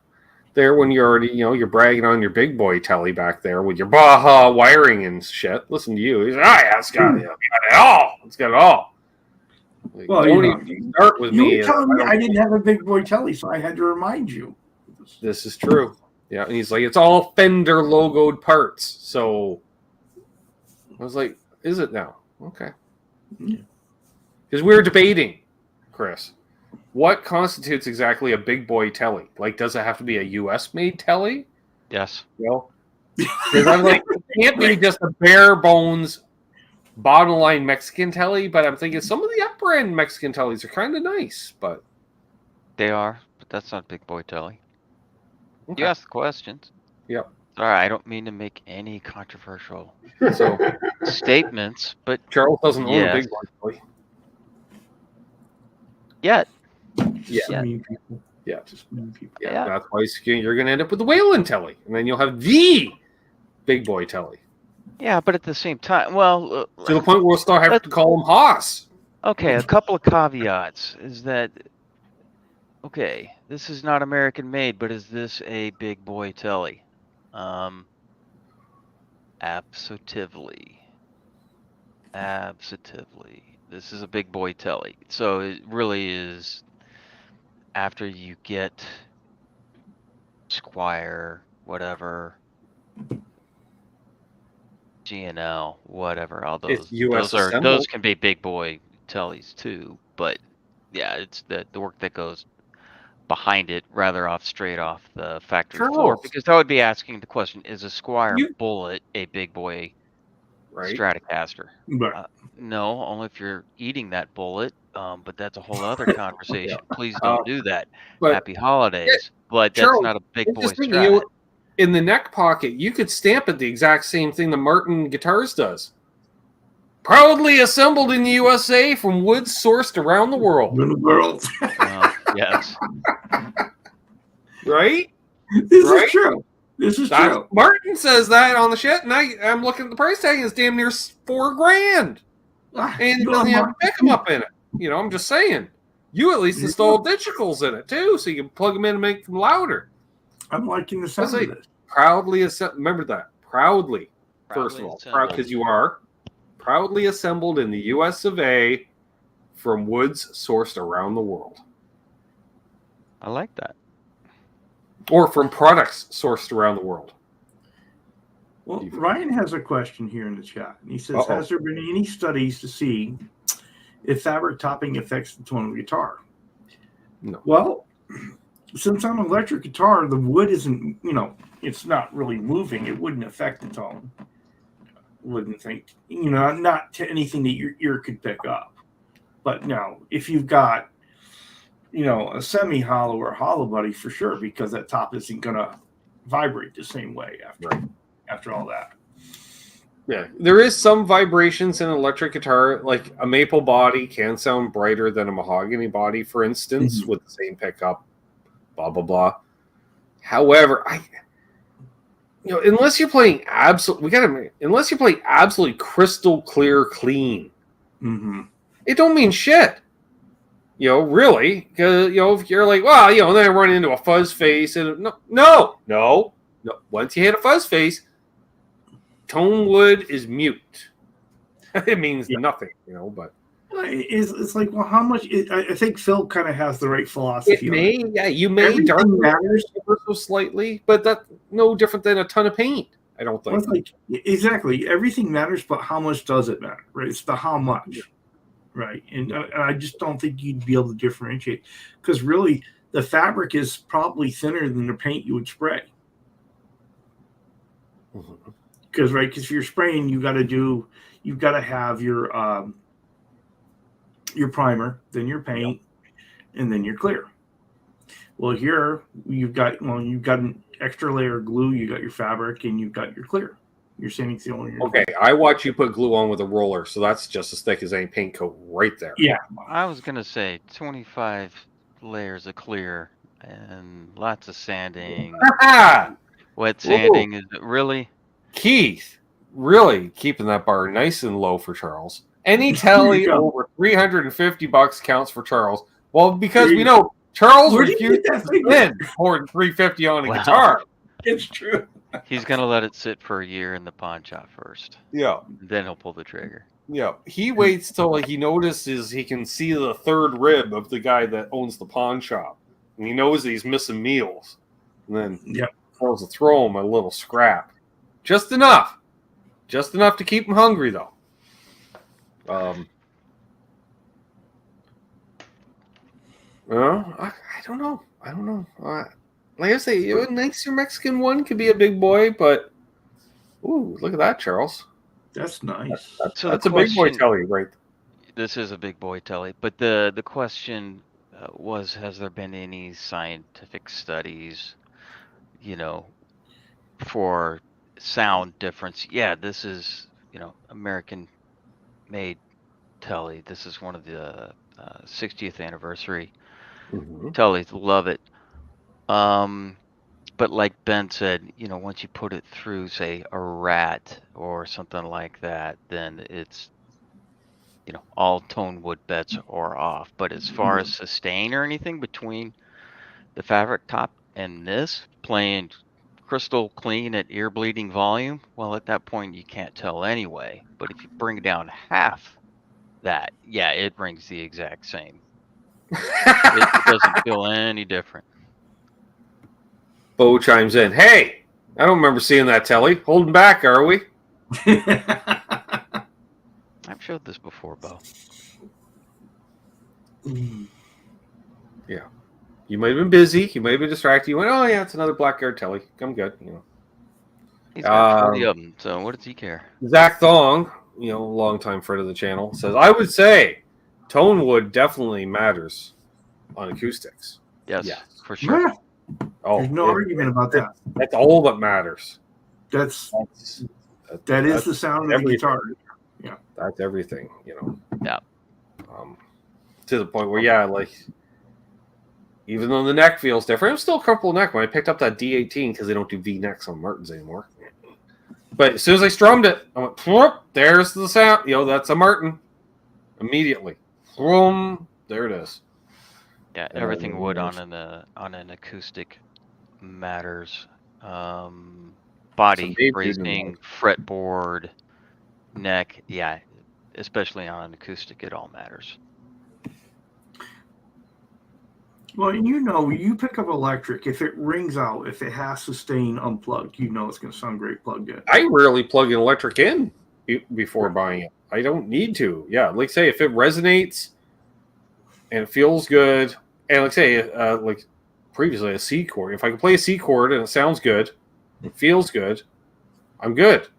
there when you're already, you're bragging on your big boy Telly back there with your Baja wiring and shit. Listen to you. He's like, it's got it all. It's got it all. Like, Well, don't even start with me. You were telling me I didn't have a big boy Telly, so I had to remind you. This is true. Yeah, and he's like, it's all Fender logoed parts. So I was like, is it now? Okay. Because we were debating, Chris, what constitutes exactly a big boy Telly? Like, does it have to be a U.S. made Telly? Yes. Because I'm like, it can't be just a bare bones bottom line Mexican Telly, but I'm thinking some of the upper end Mexican Tellys are kind of nice, but They are, but that's not big boy Telly. okay. You asked the questions. Yep. All right, I don't mean to make any controversial So statements, but Charles doesn't own a Yes. big boy Telly. yet, Yeah. Just mean people. Yeah. Just mean people. Yeah, Yeah. that's why you're going to end up with the Whalen Telly, and then you'll have the big boy Telly yeah, but at the same time, well, to the point where we'll start having to call him Haas. okay, a couple of caveats is that, okay, this is not American made, but is this a big boy Telly? Absolutely. This is a big boy Telly. So it really is after you get Squire, whatever, G&L, whatever, all It's those US those assembled. can be big boy Tellys too, but yeah, it's the work that goes behind it rather straight off the factory floor, Charles. because I would be asking the question, is a Squire You- bullet a big boy Right. Stratocaster? But No, only if you're eating that bullet, but that's a whole other conversation. Please don't do that. But Happy holidays, but that's Charles, not a big boy interesting, Strat. in the neck pocket, you could stamp it the exact same thing the Martin Guitars does. Proudly assembled in the USA from woods sourced around the world. in the world. Yes. Right? This Right? is true. This is That's- true. Martin says that on the shit, and I'm looking at the price tag, and it's damn near $4,000. And it You doesn't are have a pick 'em up in it. I'm just saying. You at least installed digitals in it, too, so you can plug them in and make them louder. I'm liking the sound Let's of this. Proudly assembled. Remember that. Proudly. First of all, assembled. because you are proudly assembled in the US of A from woods sourced around the world. I like that. Or from products sourced around the world. Well, Ryan has a question here in the chat. And he says, Uh-oh. has there been any studies to see if fabric topping affects the tone of the guitar? No. Well, since on an electric guitar, the wood isn't, it's not really moving. It wouldn't affect the tone. Wouldn't think, not to anything that your ear could pick up. But now, if you've got, a semi-hollow or hollow body, for sure, because that top isn't going to vibrate the same way after all that. Yeah, there is some vibrations in an electric guitar. Like a maple body can sound brighter than a mahogany body, for instance, with the same pickup. Blah blah blah. However, unless you're playing unless you're playing absolutely crystal clear, clean, it don't mean shit. Really, because if you're like, well, then I run into a fuzz face, and no. Once you hit a fuzz face, Tonewood is mute. It means nothing, but it's like, well, how much? I think Phil kind of has the right philosophy. it may, you may Everything darken matters. ever so slightly, but that's no different than a ton of paint. I don't Well, think. it's like exactly everything matters, but how much does it matter? Right? It's the how much, right? And I just don't think you'd be able to differentiate because really the fabric is probably thinner than the paint you would spray. Because if you're spraying, you've got to have your primer, then your paint, and then your clear. Well, here you've got an extra layer of glue, you got your fabric, and you've got your clear. You're sanding seal on your Okay, I watch you put glue on with a roller, so that's just as thick as any paint coat right there. Yeah. I was gonna say 25 layers of clear and lots of sanding. Wet sanding is it really? Keith, really keeping that bar nice and low for Charles. Any Telly over $350 counts for Charles. Well, because we know Charles refuses to spend more than $350 on a guitar. It's true. He's gonna let it sit for a year in the pawn shop first. Yeah. Then he'll pull the trigger. Yeah. He waits till he notices he can see the third rib of the guy that owns the pawn shop. And he knows that he's missing meals. And then tells to throw him a little scrap. Just enough. Just enough to keep him hungry, though. I don't know. Like I say, a nicer Mexican one could be a big boy, but ooh, look at that, Charles. That's nice. That's a big boy Telly, right? This is a big boy Telly, but the question was, has there been any scientific studies, for sound difference? Yeah, this is, American-made Telly. This is one of the 60th anniversary Tellys. Love it. But like Ben said, once you put it through, say, a rat or something like that, then it's, all Tonewood bets are off. But as far as sustain or anything between the fabric top and this, playing crystal clean at ear bleeding volume, well, at that point you can't tell anyway. But if you bring down half that, yeah, it rings the exact same. It doesn't feel any different. Bo chimes in. Hey, I don't remember seeing that Telly. Holding back, are we? I've showed this before, Bo. Yeah. You might have been busy. You might have been distracted. You went, oh, yeah, it's another Blackguard Telly. I'm good. He's got 40 of them, so what does he care? Zach Thong, longtime friend of the channel, says, I would say Tonewood definitely matters on acoustics. Yes, for sure. Yeah. Oh, there's no argument about that. That's all that matters. That is the sound of the guitar. Yeah. That's everything, Yeah. To the point where, even though the neck feels different, I'm still a comfortable neck. When I picked up that D18, because they don't do V necks on Martins anymore. But as soon as I strummed it, I went, whoop, there's the sound. That's a Martin. Immediately. Boom, there it is. Yeah, everything wood on an acoustic matters. Body, phrasing, fretboard, neck, yeah, especially on an acoustic, it all matters. Well, and you pick up electric, if it rings out, if it has sustain unplugged, it's going to sound great plugged in. I rarely plug an electric in before buying it. I don't need to. Yeah, like say if it resonates and it feels good, and like say like previously a C chord. If I can play a C chord and it sounds good, it feels good, I'm good.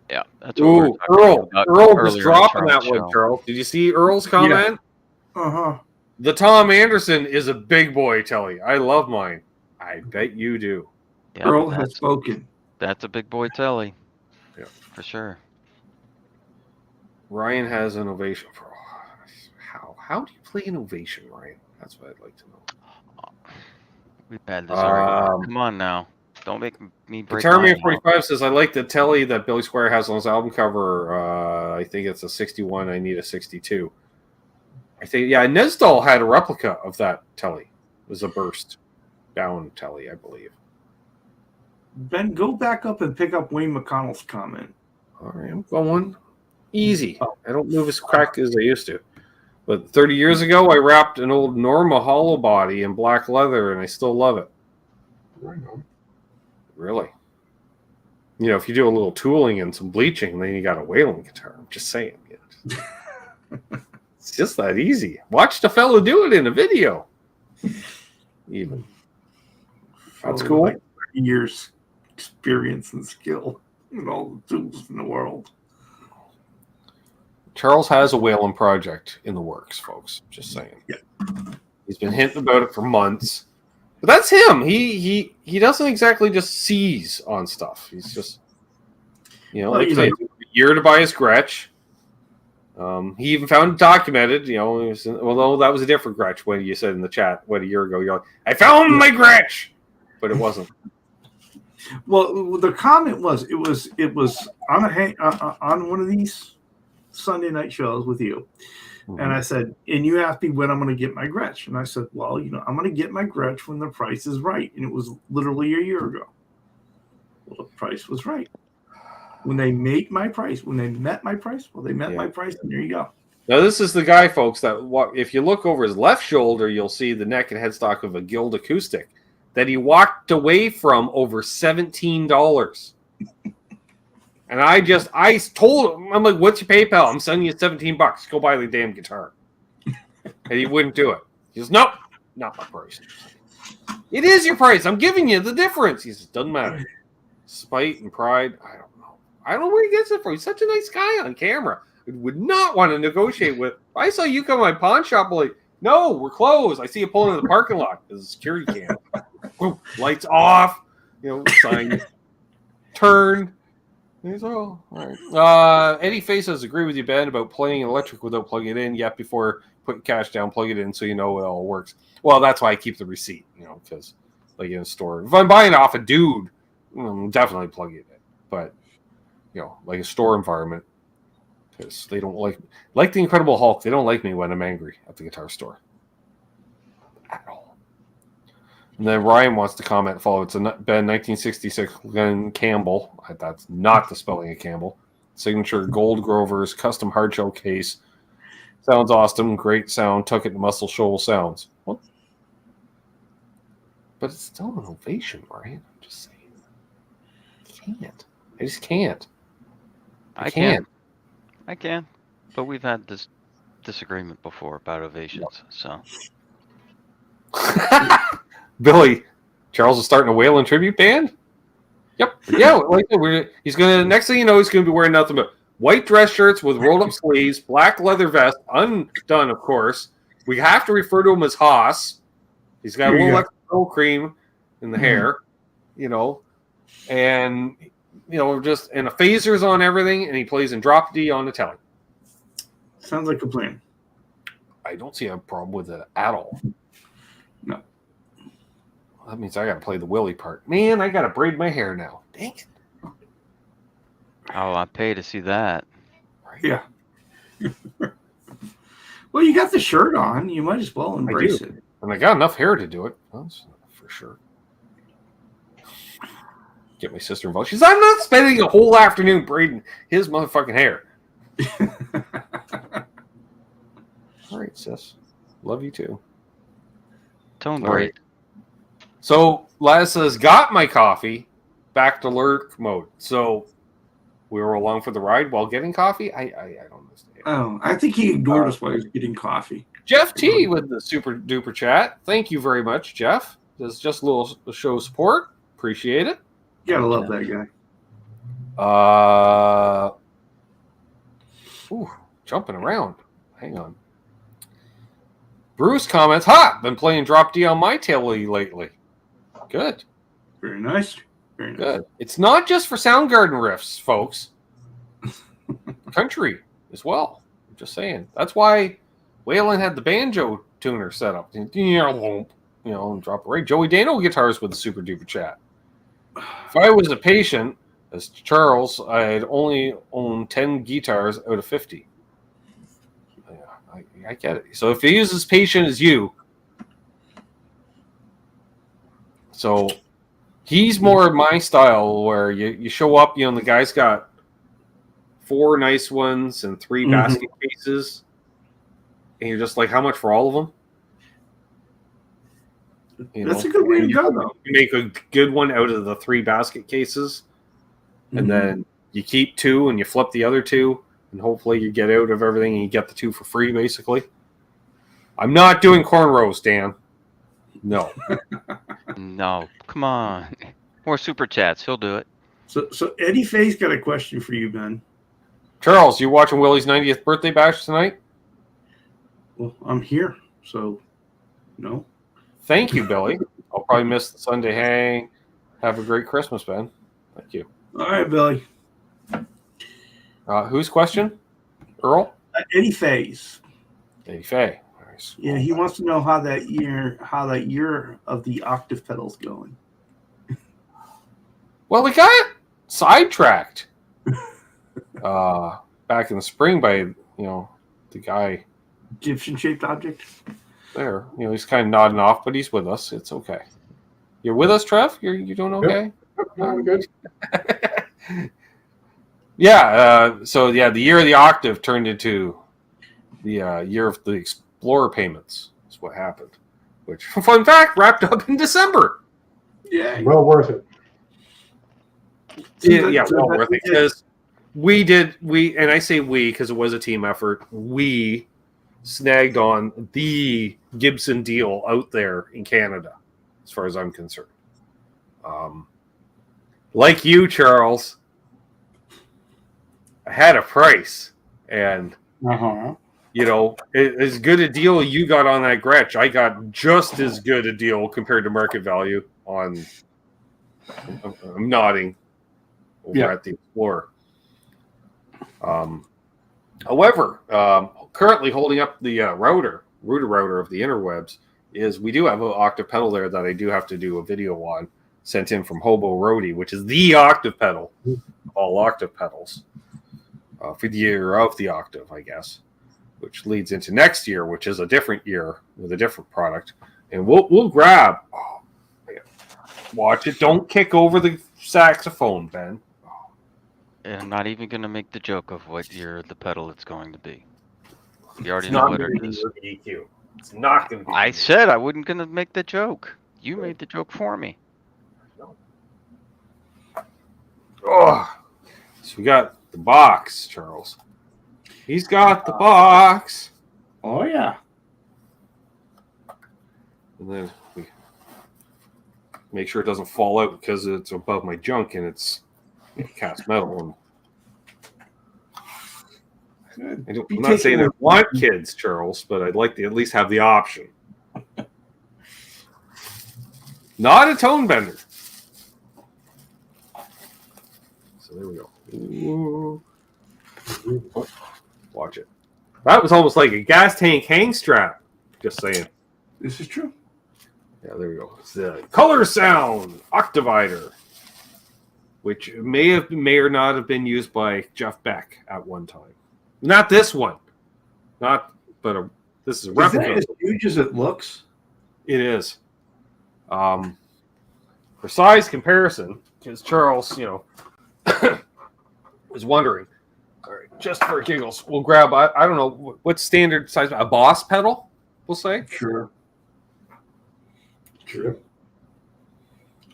Yeah, that's what Earl was dropping that one, Charles. Did you see Earl's comment? Yeah. The Tom Anderson is a big boy, Telly. I love mine. I bet you do. Yeah, Earl has spoken. That's a big boy Telly. Yeah, for sure. Ryan has an ovation for how do you play an ovation, Ryan? That's what I'd like to know. We've had this argument. Come on now. Don't make me break. Guitar Man 45 says, I like the Telly that Billy Squire has on his album cover. I think it's a 61. I need a 62. I think, Nesdal had a replica of that Telly. It was a burst down Telly, I believe. Ben, go back up and pick up Wayne McConnell's comment. All right, I'm going easy. I don't move as quick as I used to. But 30 years ago, I wrapped an old Norma hollow body in black leather, and I still love it. Right on. Really? You know, if you do a little tooling and some bleaching, then you got a whaling guitar. I'm just saying. It's just that easy. Watch the fella do it in a video. Even. That's cool. Like years experience and skill and all the tools in the world. Charles has a whaling project in the works, folks. Just saying. Yeah. He's been hinting about it for months. But that's him. He doesn't exactly just seize on stuff. He's just, like it took a year to buy his Gretch. He even found it documented, although that was a different Gretch when you said in the chat, a year ago, you're like, I found my Gretch! But it wasn't. Well, the comment was, it was on one of these Sunday night shows with you. Mm-hmm. And I said, and you asked me when I'm going to get my Gretch. And I said, well, I'm going to get my Gretch when the price is right. And it was literally a year ago. Well, the price was right. When they met my price, they met my price, and there you go. Now, this is the guy, folks, that if you look over his left shoulder, you'll see the neck and headstock of a Guild acoustic that he walked away from over $17. And I told him, I'm like, what's your PayPal? I'm sending you $17. Go buy the damn guitar. And he wouldn't do it. He goes, nope, not my price. It is your price. I'm giving you the difference. He says, doesn't matter. Spite and pride, I don't know. I don't know where he gets it from. He's such a nice guy on camera. I would not want to negotiate with. I saw you come to my pawn shop, like, no, we're closed. I see you pulling in the parking lot. There's a security cam. Boom, lights off. Sign. Turn. He's all right. Eddie Face says, agree with you, Ben, about playing electric without plugging it in. Yet before putting cash down, plug it in so you know it all works. Well, that's why I keep the receipt, because like in a store. If I'm buying off a dude, I'm definitely plug it in. But, like a store environment, because they don't like the Incredible Hulk. They don't like me when I'm angry at the guitar store. At all. And then Ryan wants to comment, follow. It's a Ben 1966 Glenn Campbell. That's not the spelling of Campbell. Signature Gold Grover's custom hardshell case. Sounds awesome. Great sound. Took it to Muscle Shoal Sounds. What? But it's still an ovation, right? I'm just saying. I just can't. I can't. I can. But we've had this disagreement before about ovations, so. Billy, Charles is starting a whaling tribute band? Yep. Yeah, he's gonna, next thing you know, he's gonna be wearing nothing but white dress shirts with rolled up sleeves, black leather vest, undone, of course. We have to refer to him as Haas. He's got a little extra cream in the hair, and just and a phasers on everything, and he plays in drop D on the Telly. Sounds like a plan. I don't see a problem with it at all. No. Well, that means I got to play the Willie part. Man, I got to braid my hair now. Dang it. Oh, I pay to see that. Right. Yeah. Well, you got the shirt on. You might as well embrace it. And I got enough hair to do it. That's for sure. Get my sister involved. She says, I'm not spending a whole afternoon braiding his motherfucking hair. All right, sis. Love you too. Tonewood. All right. So Laz says, got my coffee. Back to lurk mode. So we were along for the ride while getting coffee? I don't understand. Oh, I think he ignored us while he was getting coffee. Jeff T with the super duper chat. Thank you very much, Jeff. This is just a little show support. Appreciate it. You gotta love that guy. Jumping around. Hang on. Bruce comments, been playing drop D on my Telly lately. Good. Very nice. Very nice. Good. It's not just for Soundgarden riffs, folks. Country as well. I'm just saying. That's why Waylon had the banjo tuner set up. And drop it right. Joey Dano guitars with the super duper chat. If I was a patient, as Charles, I'd only own 10 guitars out of 50. I get it. So if he is as patient as you, so he's more of my style where you show up, the guy's got 4 nice ones and 3 basket cases, and you're just like, how much for all of them? That's a good way to go, though. You make a good one out of the 3 basket cases, and then you keep 2 and you flip the other 2, and hopefully you get out of everything and you get the 2 for free, basically. I'm not doing cornrows, Dan. No. No, come on. More super chats. He'll do it. So Eddie Faye's got a question for you, Ben. Charles, you watching Willie's 90th birthday bash tonight? Well, I'm here, so no. Thank you, Billy. I'll probably miss the Sunday hang. Have a great Christmas, Ben. Thank you. All right, Billy. Whose question? Earl? Eddie Faye's. Eddie Faye. Nice. Yeah, he wants to know how that year of the Octave pedals going. Well, we got sidetracked back in the spring by the guy Egyptian-shaped object. there. He's kind of nodding off, but he's with us. It's okay. You're with us, Trev? You doing okay? Yep, I'm good. Yeah. The year of the Octave turned into the year of the Explorer payments. That's what happened. Which, fun fact, wrapped up in December. Yeah. Well worth it. Well worth it, because and I say we because it was a team effort. We snagged on the Gibson deal out there in Canada, as far as I'm concerned. Like you, Charles, I had a price, and as good a deal you got on that Gretch, I got just as good a deal compared to market value on. I'm nodding over at the Explorer. However, currently holding up the router of the interwebs is we do have an Octave pedal there that I do have to do a video on, sent in from Hobo Roadie, which is the Octave pedal, all Octave pedals, for the year of the Octave, I guess, which leads into next year, which is a different year with a different product, and we'll grab. Oh, man. Watch it! Don't kick over the saxophone, Ben. And I'm not even going to make the joke of what year the pedal it's going to be. You already It's know not what going it to is. be EQ. It's not going to be. I said I wasn't going to make the joke. You made the joke for me. Oh, so we got the box, Charles. He's got the box. Oh yeah. And then we make sure it doesn't fall out because it's above my junk and it's cast metal. And I'm not saying I want kids, Charles, but I'd like to at least have the option. Not a tone bender. So there we go. Ooh. Oh, watch it. That was almost like a gas tank hang strap. Just saying. This is true. Yeah, there we go. It's the Color Sound Octavider, which may or not have been used by Jeff Beck at one time. Not this one. This is a replica. Is that as huge as it looks? It is. For size comparison, because Charles, was wondering. All right, just for giggles, we'll grab, I don't know, what standard size, a Boss pedal, we'll say? Sure.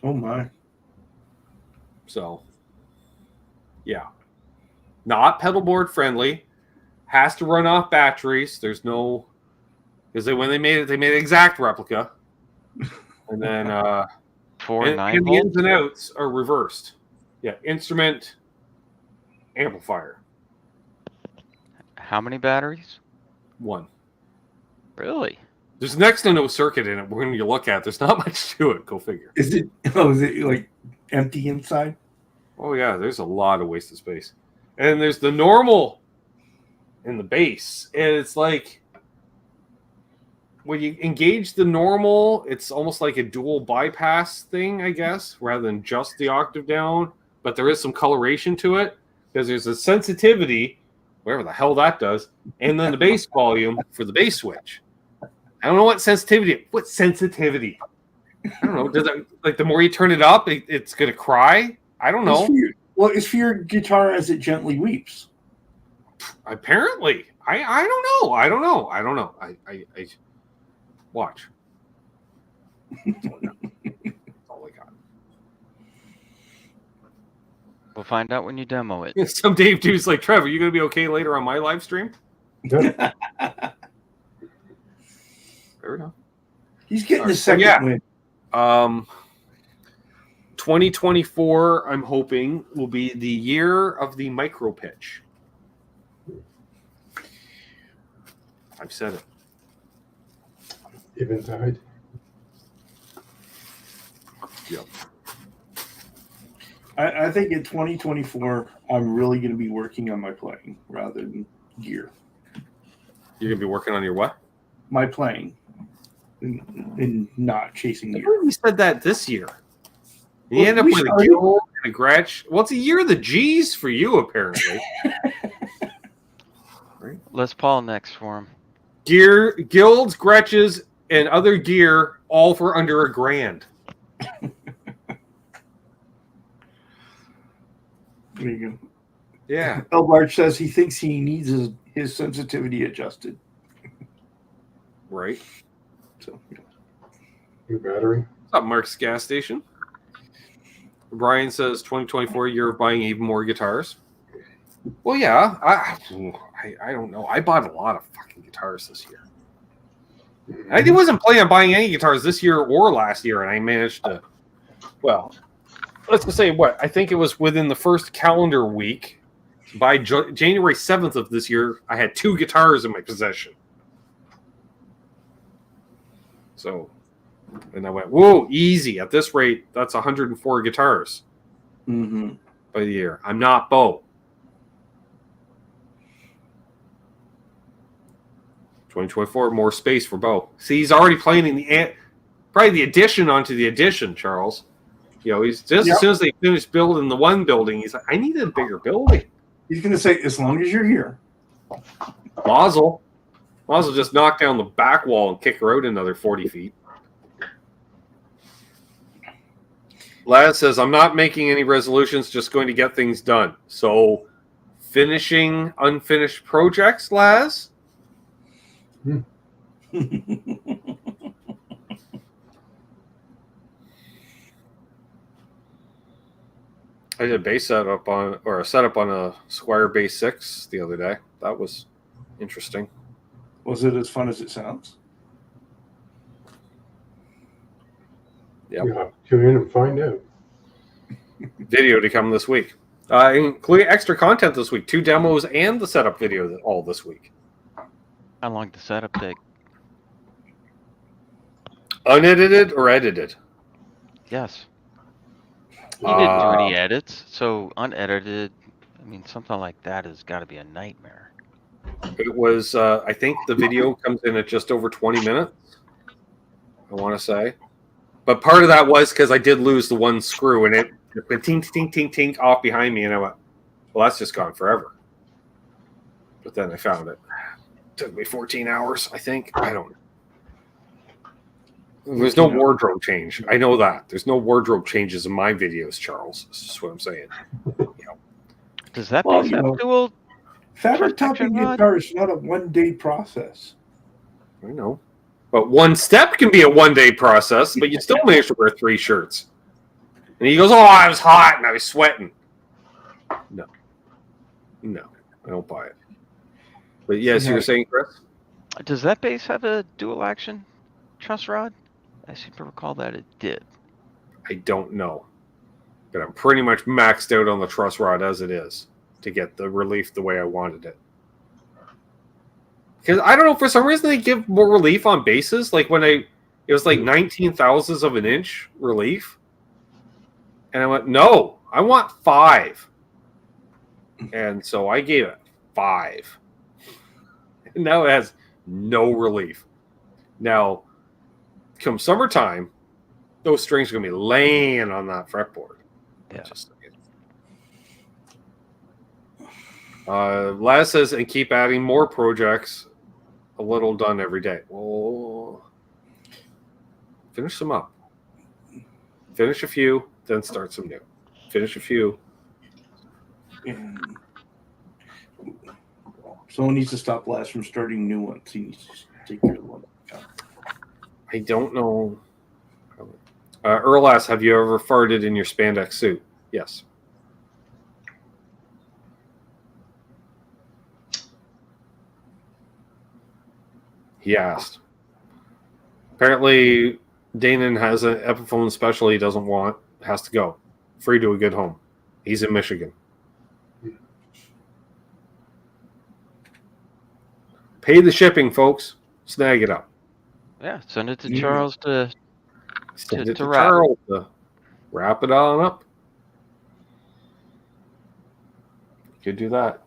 Oh, my. So, yeah. Not pedal board friendly. Has to run off batteries. There's no... Because when they made it, they made an exact replica. And then... and the ins and outs are reversed. Yeah, instrument, amplifier. How many batteries? 1. Really? There's next to no circuit in it. When you look at, there's not much to it. Go figure. Is it like empty inside? Oh yeah, there's a lot of wasted space. And there's the normal in the bass, and it's like when you engage the normal, it's almost like a dual bypass thing, I guess, rather than just the octave down. But there is some coloration to it because there's a sensitivity, whatever the hell that does, and then the bass volume for the bass switch. I don't know what sensitivity. What sensitivity? I don't know. Does it, like the more you turn it up, it's gonna cry? I don't know. It's for your guitar as it gently weeps. Apparently, I don't know. I don't know. I watch. That's all I got. We'll find out when you demo it. Some Dave dude's like, Trevor, you going to be okay later on my live stream? Yeah. Fair enough. He's getting the second win. 2024, I'm hoping, will be the year of the micro pitch. I've said it. Even died. Yep. I think in 2024, I'm really going to be working on my playing rather than gear. You're going to be working on your what? My playing. And not chasing gear. You said that this year. You end up with a Guild and a Gretch. Well, it's a year of the G's for you, apparently. Right? Les Paul next for him. Gear, guilds, Gretches, and other gear, all for under $1,000. There you go. Yeah. Elbart says he thinks he needs his sensitivity adjusted. Right. So, yeah. New battery. What's up, Mark's gas station? Brian says 2024 year of buying even more guitars. Well, yeah. I don't know. I bought a lot of fucking guitars this year. I wasn't planning on buying any guitars this year or last year, and I managed to. Well, let's just say what I think it was within the first calendar week. By January 7th of this year, I had 2 guitars in my possession. So. And I went, whoa, easy. At this rate, that's 104 guitars Mm-hmm. by the year. I'm not Bo. 2024, more space for Bo. See, he's already planning probably the addition onto the addition, Charles. You know, he's just as soon as they finish building the one building, he's like, I need a bigger building. He's going to say, as long as you're here. Mazel just knock down the back wall and kick her out another 40 feet. Laz says, I'm not making any resolutions, just going to get things done. So, finishing unfinished projects, Laz? Hmm. I did a setup on a Squire Bass 6 the other day. That was interesting. Was it as fun as it sounds? Yep. Yeah, tune in and find out. Video to come this week. Including extra content this week. 2 demos and the setup video all this week. How long did the setup take? Unedited or edited? Yes. You didn't do any edits, so unedited, I mean, something like that has got to be a nightmare. It was, I think the video comes in at just over 20 minutes, I want to say. But part of that was because I did lose the one screw, and it went tink, tink, tink, tink off behind me, and I went, well, that's just gone forever. But then I found it. It took me 14 hours, I think. I don't know. There's no wardrobe change. I know that. There's no wardrobe changes in my videos, Charles. That's just what I'm saying. Does that Well, piece you have know, dual? Fabric topping Protection rod? guitar is not a one-day process. I know. But one step can be a one-day process, but you still manage to wear 3 shirts. And he goes, oh, I was hot and I was sweating. No, I don't buy it. But yes, you were saying, Chris? Does that bass have a dual action truss rod? I seem to recall that it did. I don't know. But I'm pretty much maxed out on the truss rod as it is to get the relief the way I wanted it. Because I don't know, for some reason they give more relief on basses. Like when it was like 19 thousandths of an inch relief. And I went, no, I want 5. And so I gave it 5. And now it has no relief. Now, come summertime, those strings are going to be laying on that fretboard. Yeah. Laz says, and keep adding more projects, a little done every day. Well, finish some up. Finish a few, then start some new. Finish a few. And someone needs to stop Laz from starting new ones. He needs to take care of the one. I don't know. Earl asks, have you ever farted in your spandex suit? Yes. He asked. Apparently, Danon has an Epiphone special he doesn't want. Has to go. Free to a good home. He's in Michigan. Pay the shipping, folks. Snag it up. Yeah, send it to Charles to Send it to wrap. Charles to wrap it on up. Could do that.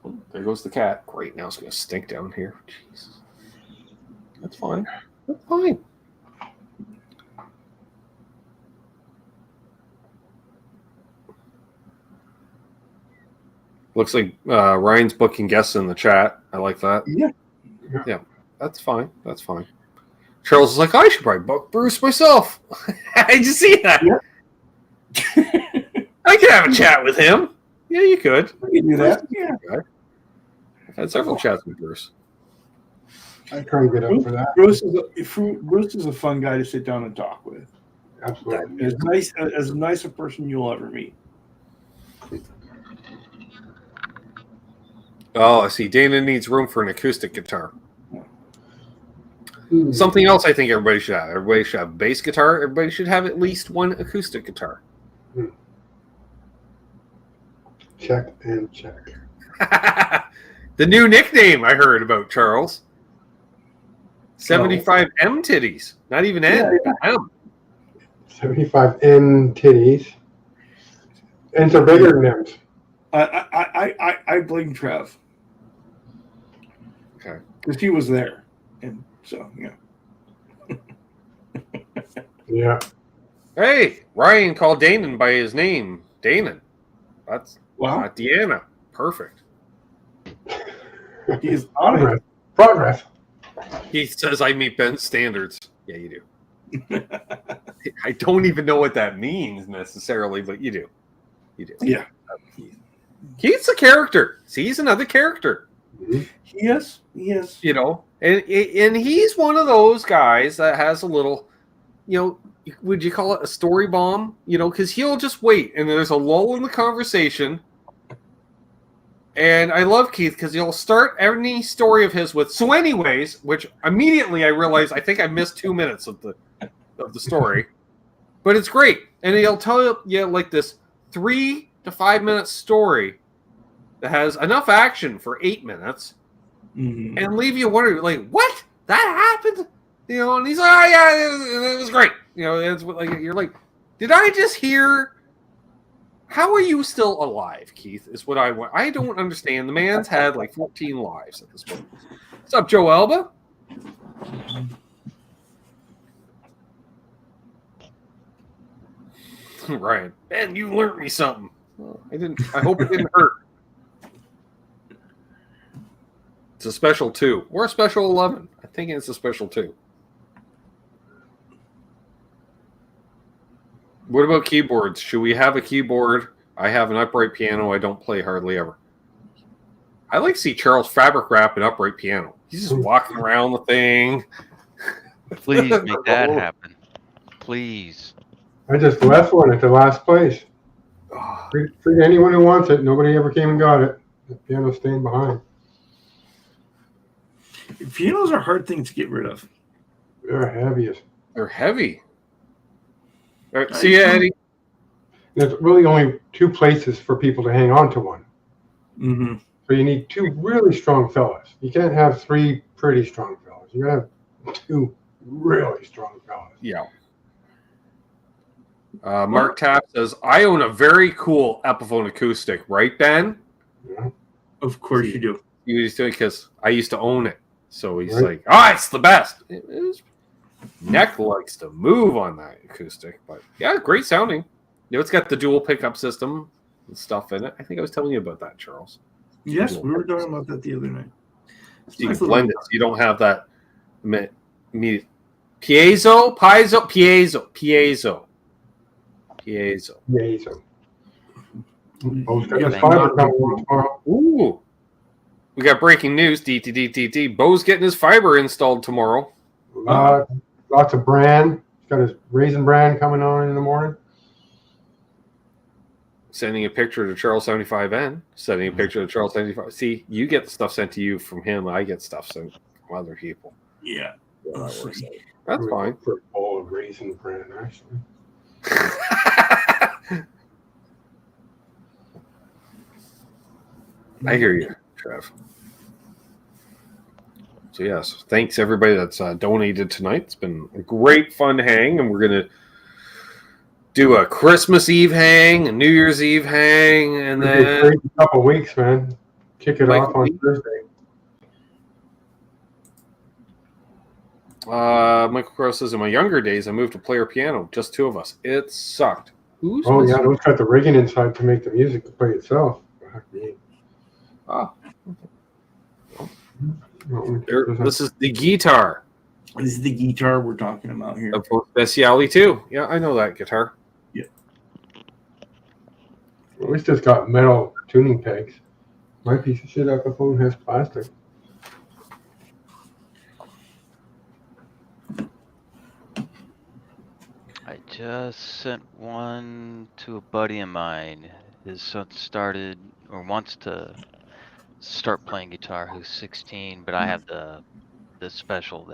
Oh, there goes the cat. Great, now it's going to stink down here. Jesus. That's fine. That's fine. Looks like Ryan's booking guests in the chat. I like that. Yeah, that's fine. That's fine. Charles is like, I should probably book Bruce myself. Did you see that? Yeah. I could have a chat with him. Yeah, you could. You can do that. Yeah. I've had several chats with Bruce. I try and get up for that. Bruce is a fun guy to sit down and talk with. Absolutely. As nice a person you'll ever meet. Oh, I see. Dana needs room for an acoustic guitar. Hmm. Something else I think everybody should have. Everybody should have a bass guitar. Everybody should have at least one acoustic guitar. Check and check. The new nickname I heard about, Charles. 75 M titties. Not even N. M. 75 N titties. N's are bigger than M's. I blame Trev. Okay. Because he was there. And so, yeah. Yeah. Hey, Ryan called Danon by his name. Danon. That's not Deanna. Perfect. He's on it. Progress. He says I meet Ben's standards. Yeah, you do. I don't even know what that means necessarily, but you do. You do. Yeah. He's a character. See, he's another character. Mm-hmm. He is. He is. You know, and he's one of those guys that has a little, you know, would you call it a story bomb? You know, because he'll just wait, and there's a lull in the conversation. And I love Keith because he'll start any story of his with "so anyways," which immediately I realize I think I missed 2 minutes of the story, but it's great. And he'll tell you like this 3 to 5 minute story that has enough action for 8 minutes, and leave you wondering like, what, that happened? You know, and he's like, oh yeah, it was great. You know, it's like you're like, did I just hear? How are you still alive, Keith? Is what I want. I don't understand. The man's had like 14 lives at this point. What's up, Joe Alba? Ryan, Ben, you learned me something. Oh, I didn't. I hope it didn't hurt. It's a special 2 or a special 11. I think it's a special 2. What about keyboards? Should we have a keyboard? I have an upright piano. I don't play hardly ever. I like to see Charles fabric wrap an upright piano. He's just walking around the thing. Please make that happen. Please. I just left one at the last place. For anyone who wants it, nobody ever came and got it. The piano's staying behind. Pianos are hard things to get rid of. They're heavy. They're heavy. All right, see you, Eddie. There's really only 2 places for people to hang on to one. Mm-hmm. So you need 2 really strong fellas. You can't have 3 pretty strong fellas. You gotta have 2 really strong fellas. Yeah. Mark Tapp says, I own a very cool Epiphone acoustic, right, Ben? Yeah. Of course you do. He was doing because I used to own it. So he's like, it's the best. It is. Neck likes to move on that acoustic, but yeah, great sounding. You know, it's got the dual pickup system and stuff in it. I think I was telling you about that, Charles. Yes, we were talking about that the other night. You can blend it. So you don't have that piezo. Bo's got his fiber coming tomorrow. Ooh. We got breaking news. DTDTT. Bo's getting his fiber installed tomorrow. Lots of brand got his Raisin Bran coming on in the morning. Sending a picture to Charles 75N. Sending a picture to Charles 75. See, you get the stuff sent to you from him. I get stuff sent from other people. Yeah. Yeah, that works out. That's fine. For a bowl of Raisin Bran, actually. I hear you, Trev. So yes, thanks everybody that's donated tonight. It's been a great fun hang, and we're gonna do a Christmas Eve hang, a New Year's Eve hang, and then a couple weeks, man. Kick it off on Thursday. Michael Crow says, in my younger days, I moved to player piano, just two of us. It sucked. Who's yeah, those got the rigging inside to make the music to play itself. Ah. This is the guitar. This is the guitar we're talking about here. Of Speciale too. Yeah, I know that guitar. Yeah. At least it's got metal tuning pegs. My piece of shit Epiphone has plastic. I just sent one to a buddy of mine. His son started or wants to start playing guitar. Who's 16, but I have the special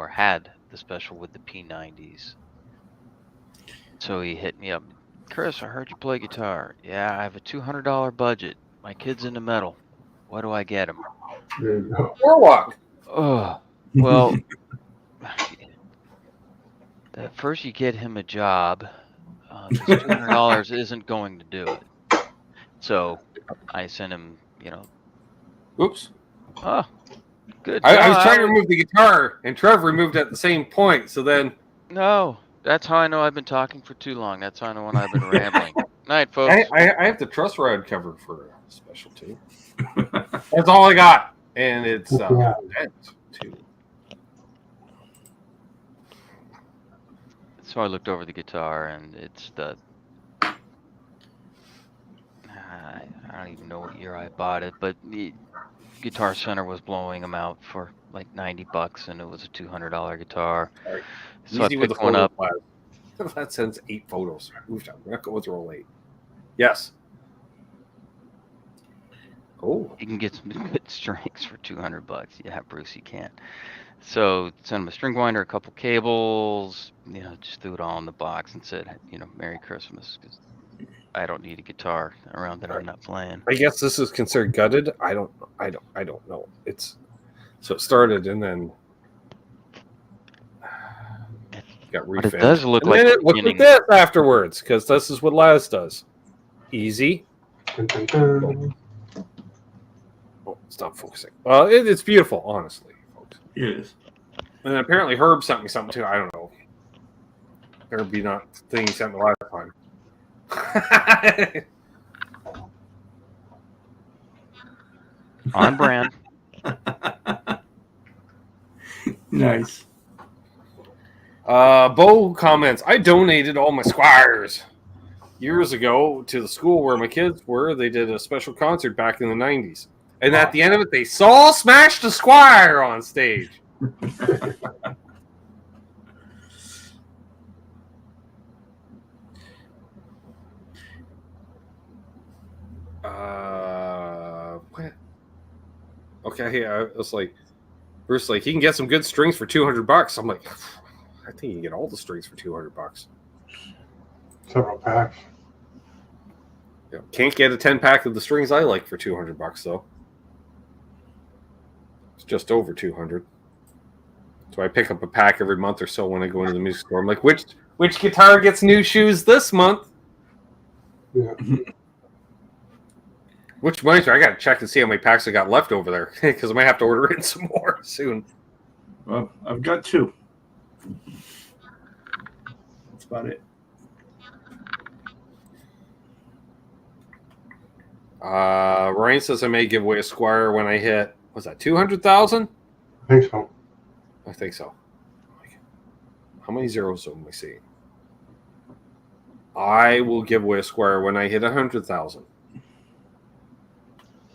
had the special with the P90s. So he hit me up. Chris, I heard you play guitar. Yeah, I have a $200 budget. My kid's into metal. What do I get him? There you go. Warlock. Oh, well. First, you get him a job. This $200 isn't going to do it. So I sent him, Oops. Oh, good. I was trying to remove the guitar, and Trev removed it at the same point. So then. No, that's how I know I've been talking for too long. That's how I know when I've been rambling. Night, folks. I have the truss rod covered for a special too. That's all I got, and it's bent too. So I looked over the guitar, and it's the. I don't even know what year I bought it, but the Guitar Center was blowing them out for like $90, and it was a $200 guitar. Right. So Easy I with picked the one up. That sends 8 photos. Oof, we're not going to roll 8. Yes. Oh. You can get some good strings for $200. Yeah, Bruce, you can. So sent him a string winder, a couple cables. Just threw it all in the box and said, Merry Christmas, because I don't need a guitar around that I'm not playing. I guess this is considered gutted. I don't know. It's so it started and then got refinned. But it does look and like then it looked like this afterwards, because this is what Laz does. Easy. Dun, dun, dun. Oh, stop focusing. Well, it's beautiful, honestly, folks. It is. And apparently Herb sent me something too. I don't know. Herb be not the thing he sent me last time. on brand. Nice. Bo comments, I donated all my Squires years ago to the school where my kids were. They did a special concert back in the 90s. And at the end of it, they saw Smash the Squire on stage. What? Okay, I was like, Bruce, like, he can get some good strings for $200. I'm like, I think you can get all the strings for $200. Several packs. Yeah, can't get a 10-pack of the strings I like for $200 though. It's just over 200. So I pick up a pack every month or so when I go into the music store. I'm like, which guitar gets new shoes this month? Yeah. Which reminds me, I got to check and see how many packs I got left over there, because I might have to order in some more soon. Well, I've got 2. That's about it. Ryan says I may give away a Squire when I hit, what's that, 200,000? I think so. I think so. How many zeros am I seeing? I will give away a Squire when I hit 100,000.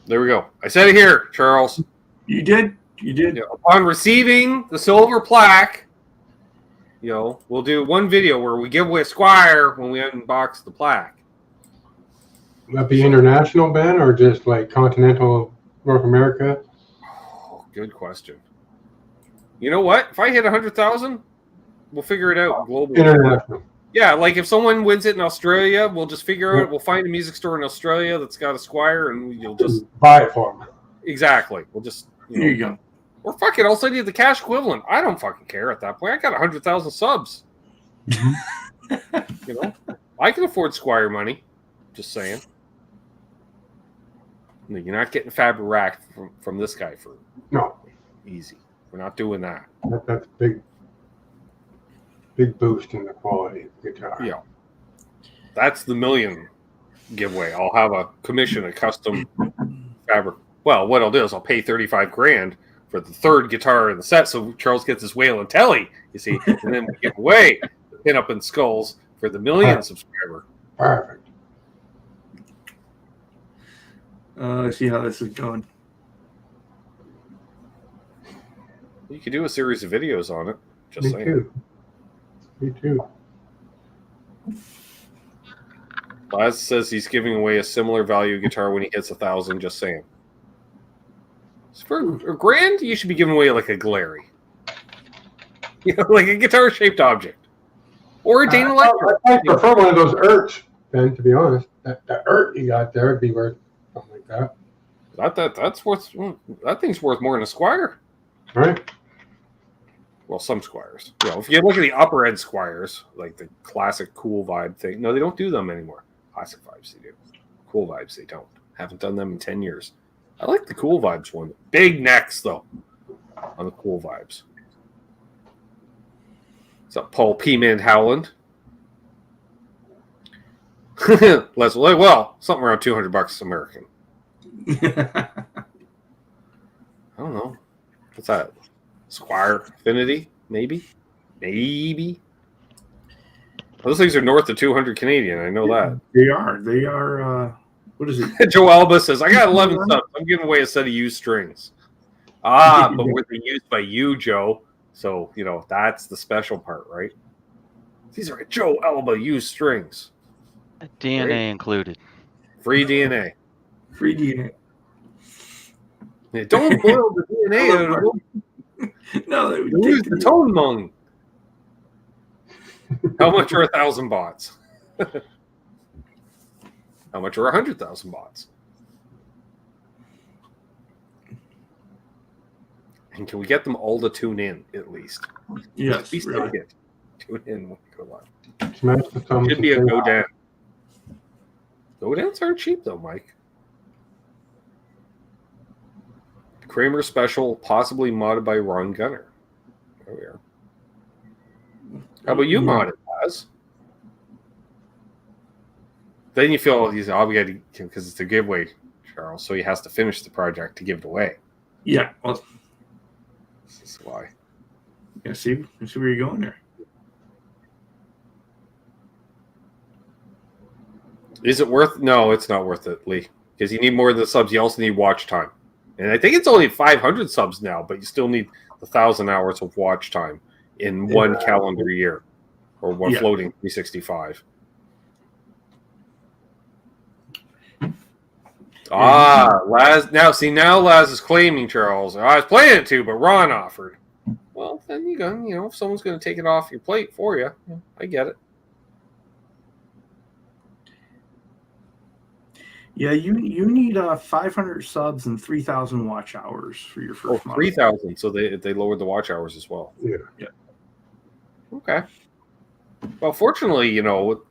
There we go. I said it here, Charles. You did? You did? Yeah, upon receiving the silver plaque, You know, we'll do one video where we give away a Squire when we unbox the plaque. Will that be international, Ben, or just like continental North America? Oh, good question. You know what? If I hit 100,000, we'll figure it out globally. International. Yeah, like if someone wins it in Australia, we'll just figure out. We'll find a music store in Australia that's got a Squire, and you'll just buy it for them. Exactly. We'll just There you go. Or fuck it, I'll send you the cash equivalent. I don't fucking care at that point. I got 100,000 subs. You know, I can afford Squire money. Just saying. No, you're not getting Faber Rack from this guy for easy. We're not doing that. That's a big boost in the quality of the guitar. Yeah. That's the million giveaway. I'll have a commission, a custom fabric. Well, what I'll do is I'll pay $35,000 for the third guitar in the set, so Charles gets his whale and Telly, you see, and then we give away the pin-up and skulls for the million subscriber. Perfect. Let's see how this is going. You could do a series of videos on it. Just saying. Me too. Laz says he's giving away a similar value guitar when he hits 1,000. Just saying. For $1,000, you should be giving away like a Glary. You know, like a guitar-shaped object. Or a Dane Electric. I prefer one of those Erts, Ben, to be honest. That Ert you got there would be worth something like that. That's worth, that thing's worth more than a Squire. Right? Well, some Squires. You know, if you look at the upper end Squires, like the classic cool vibe thing, no, they don't do them anymore. Classic vibes they do. Cool vibes they don't. Haven't done them in 10 years. I like the cool vibes one. Big necks though on the cool vibes. What's up, Paul P-Man Howland? Leslie, well, something around $200 American. I don't know. What's that? Squire Affinity? Maybe. Those things are north of 200 Canadian. I know that. They are. What is it? Joe Alba says, I got 11 subs. I'm giving away a set of used strings. But were they used by you, Joe? So, you know, that's the special part, right? These are Joe Alba used strings. DNA right? Included. Free DNA. Free DNA. Yeah, don't boil the DNA. No, use the tone mung. How much are 1,000 bots? How much are 100,000 bots? And can we get them all to tune in at least? Yes. We still get tune in when we go live. Should be a go down. Go downs aren't cheap though, Mike. Kramer special, possibly modded by Ron Gunner. There we are. How about you modded, Laz? Then you feel he's obligated because it's a giveaway, Charles, so he has to finish the project to give it away. Yeah. Well, this is why. Yeah, see where you're going there. Is it worth? No, it's not worth it, Lee, because you need more than the subs. You also need watch time, and I think it's only 500 subs now, but you still need 1,000 hours of watch time in one calendar year, or one floating 365. Laz. Now Laz is claiming, Charles. I was playing it too, but Ron offered. Well, then you know, if someone's going to take it off your plate for you, I get it. Yeah, you need 500 subs and 3,000 watch hours for your first model. 3,000. So they lowered the watch hours as well. Yeah. Okay. Well, fortunately, you know,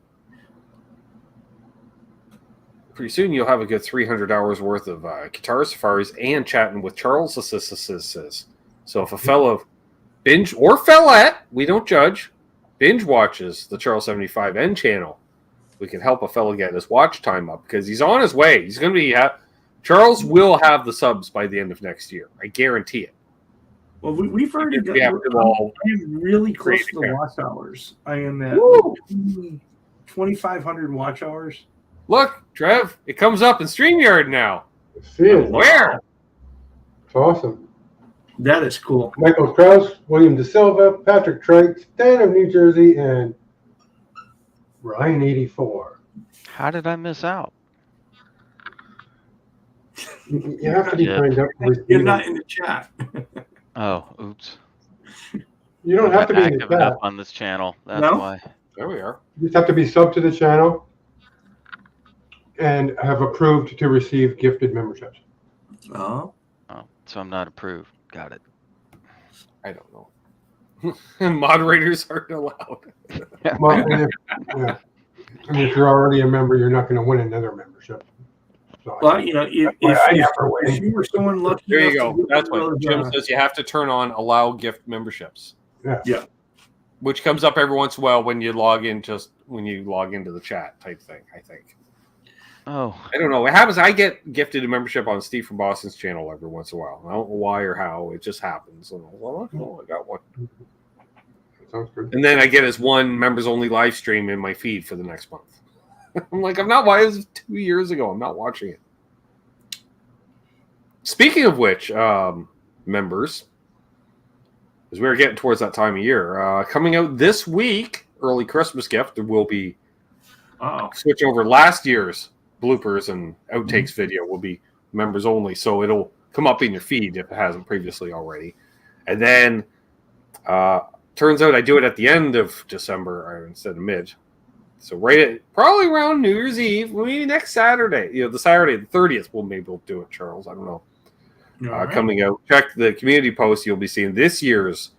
pretty soon you'll have a good 300 hours worth of Guitar Safaris and chatting with Charles. So if a fellow binge or fellette, we don't judge, binge watches the Charles 75N channel, we can help a fellow get his watch time up because he's on his way. He's going to be Charles will have the subs by the end of next year. I guarantee it. Well, we've already got. I am really close to the watch hours. I am at 2,500 watch hours. Look, Trev, it comes up in StreamYard now. See it. Where? It's awesome. That is cool. Michael Krause, William De Silva, Patrick Trite, Stan of New Jersey, and Ryan 84. How did I miss out? You have to be Yeah. signed up. You're not in the chat. Oh, oops. You don't have to be in the active chat. enough on this channel. That's No? why. There we are. You just have to be sub to the channel and have approved to receive gifted memberships. Oh. Oh, so I'm not approved. Got it. I don't know. Moderators aren't allowed. Well, and if you're already a member, you're not going to win another membership. So Well, you know, I never win. if you were someone lucky, There you enough go. to get That's one what of Jim those, says. You have to turn on allow gift memberships. Yeah. Which comes up every once in a while when you log in, just when you log into the chat type thing, I think. Oh, I don't know. What happens, I get gifted a membership on Steve from Boston's channel every once in a while. I don't know why or how. It just happens. And I got one. Sounds good. And then I get his one members only live stream in my feed for the next month. I'm like, I'm not watching. This was 2 years ago. I'm not watching it. Speaking of which, members, as we're getting towards that time of year, coming out this week, early Christmas gift, there will be switch over last year's bloopers and outtakes video will be members only, so it'll come up in your feed if it hasn't previously already. And then turns out I do it at the end of December instead of mid. So right at probably around New Year's Eve, maybe next Saturday. The Saturday the 30th, we'll do it, Charles. I don't know. right. Coming out. Check the community post. You'll be seeing this year's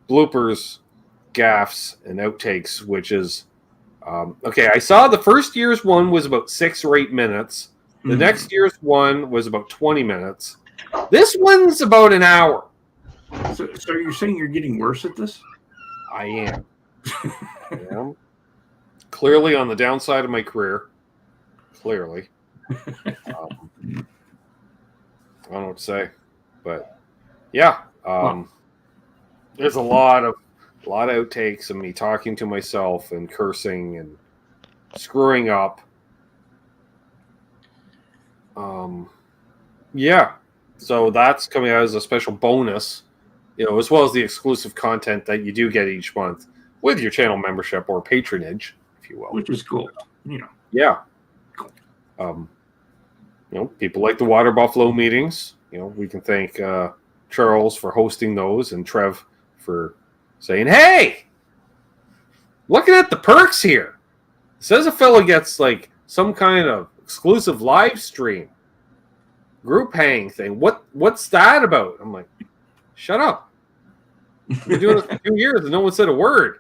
bloopers, gaffes, and outtakes, which is okay. I saw the first year's one was about 6 or 8 minutes. The next year's one was about 20 minutes. This one's about an hour. So you're saying you're getting worse at this? I am. I am. Clearly on the downside of my career. Clearly. I don't know what to say. But yeah. There's a lot of outtakes of me talking to myself and cursing and screwing up. Yeah. So that's coming out as a special bonus, as well as the exclusive content that you do get each month with your channel membership or patronage, if you will. Which is cool. Yeah. People like the Water Buffalo meetings. We can thank Charles for hosting those and Trev for saying, hey, looking at the perks here. It says a fellow gets like some kind of exclusive live stream group hang thing. What's that about? I'm like, shut up. I've been doing it for 2 years and no one said a word.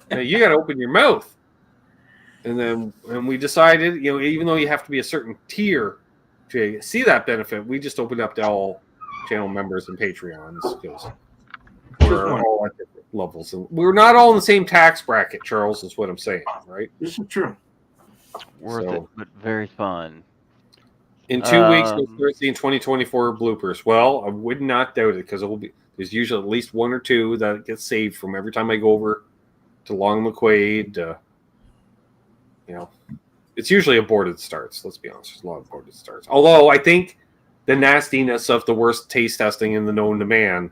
Now, you got to open your mouth. And we decided, even though you have to be a certain tier to see that benefit, we just opened up to all channel members and Patreons because we're all at different levels. And we're not all in the same tax bracket, Charles, is what I'm saying, right? This is true. worth it, but very fun. In 2 weeks, we'll start seeing 2024 bloopers. Well, I would not doubt it because there's usually at least one or two that get saved from every time I go over to Long McQuaid. It's usually aborted starts. Let's be honest, there's a lot of aborted starts. Although I think the nastiness of the worst taste testing in the known to man.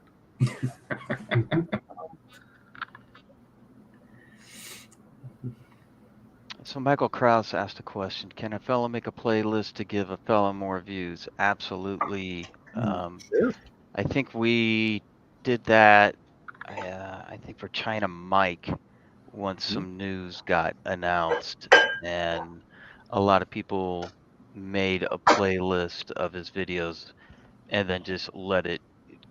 So Michael Krause asked a question. Can a fellow make a playlist to give a fellow more views? Absolutely. Sure. I think we did that, I think for China Mike, once some news got announced. And a lot of people made a playlist of his videos and then just let it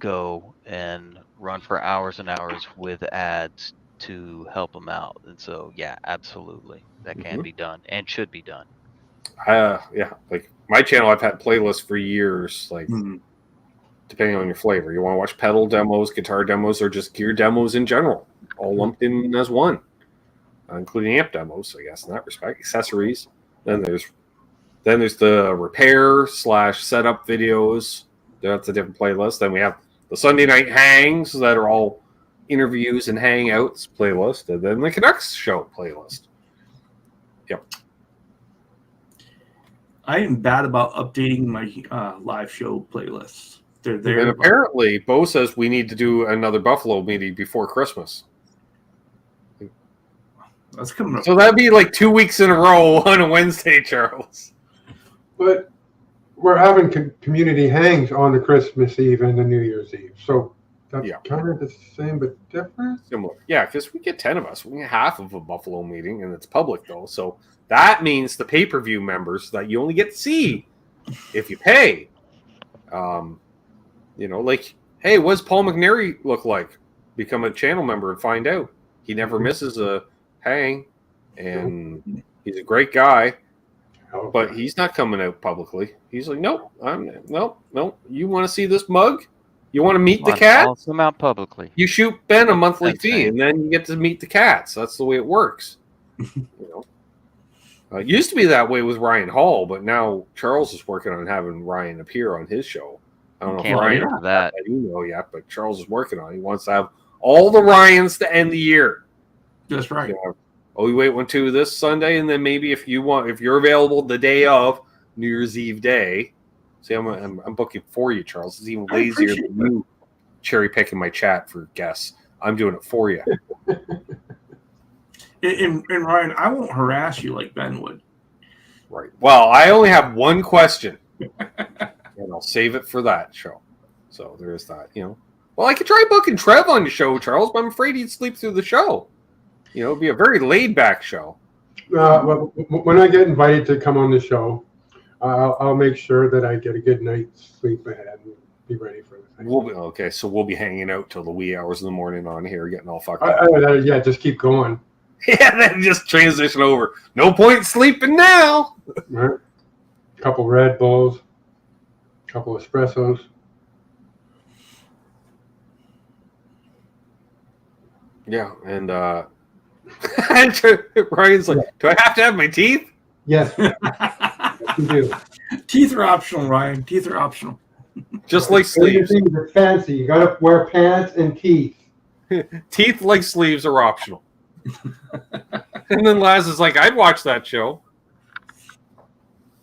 go and run for hours and hours with ads to help them out. And so, yeah, absolutely. That can be done and should be done. Yeah, like my channel, I've had playlists for years, like depending on your flavor. You want to watch pedal demos, guitar demos, or just gear demos in general, all lumped in as one, including amp demos, I guess, in that respect, accessories. Then there's the repair / setup videos. That's a different playlist. Then we have the Sunday night hangs that are all interviews and hangouts playlist, and then the Canucks show playlist. Yep. I am bad about updating my live show playlists. they're there. And apparently, Bo says we need to do another Buffalo meeting before Christmas. That's coming up. So that'd be like 2 weeks in a row on a Wednesday, Charles. But we're having community hangs on the Christmas Eve and the New Year's Eve. So that's kind of the same but different. Similar. Yeah, because we get 10 of us. We get half of a Buffalo meeting, and it's public, though. So that means the pay-per-view members that you only get to see if you pay. Like, hey, what does Paul McNary look like? Become a channel member and find out. He never misses a hang, and he's a great guy. But he's not coming out publicly. He's like, nope, nope. You want to see this mug? You want to meet the cat? I'll come out publicly. You shoot Ben a monthly fee, and then you get to meet the cats. That's the way it works. It used to be that way with Ryan Hall, but now Charles is working on having Ryan appear on his show. I don't know if Ryan for that. I do know yet, but Charles is working on it. He wants to have all the Ryans to end the year. That's right. We wait one to this Sunday, and then maybe if you're available the day of New Year's Eve day. See, I'm booking for you, Charles. It's even lazier than you cherry picking my chat for guests. I'm doing it for you. And Ryan, I won't harass you like Ben would. Right. Well, I only have one question, and I'll save it for that show. So there is that. Well, I could try booking Trev on the show, Charles, but I'm afraid he'd sleep through the show. It'd be a very laid-back show. Well, when I get invited to come on the show, I'll make sure that I get a good night's sleep ahead and be ready for the thing. So we'll be hanging out till the wee hours in the morning on here, getting all fucked up. Yeah, just keep going. Yeah, then just transition over. No point sleeping now. Right. Couple Red Bulls, couple espressos. Yeah, and Ryan's like, do I have to have my teeth? Yes, you do. Teeth are optional, Ryan. Teeth are optional. Just like sleeves. Things are fancy. You got to wear pants and teeth. Teeth like sleeves are optional. And then Laz is like, I'd watch that show.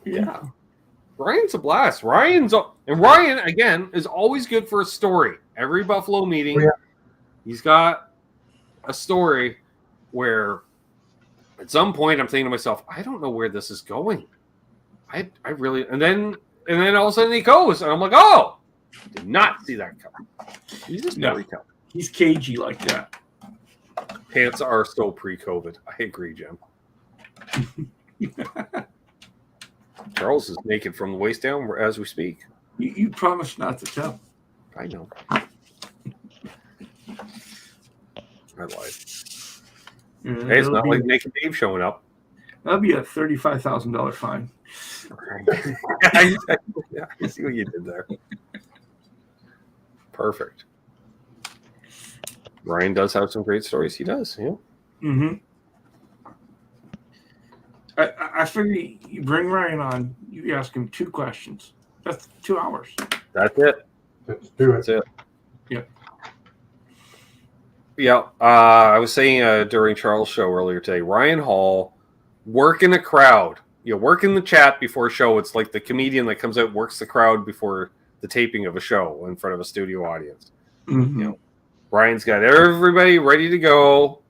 Yeah. Ryan's a blast. Ryan, again, is always good for a story. Every Buffalo meeting, he's got a story where at some point I'm thinking to myself, I don't know where this is going. I really, and then all of a sudden he goes, and I'm like, oh, did not see that coming. He's just storyteller. He's cagey like that. Pants are still pre-COVID. I agree, Jim. Charles is naked from the waist down as we speak. You promised not to tell. I know. I lied. Hey, it's not like Naked Dave showing up. That'll be a $35,000 fine. I see what you did there. Perfect. Ryan does have some great stories. He does, yeah. Mm-hmm. I figure you bring Ryan on, you ask him 2 questions. That's 2 hours. That's it. Let's do it. That's it. Yeah. Yeah. I was saying during Charles' show earlier today, Ryan Hall, working a crowd. Work in the chat before a show. It's like the comedian that comes out, works the crowd before the taping of a show in front of a studio audience. Mm-hmm. Ryan's got everybody ready to go,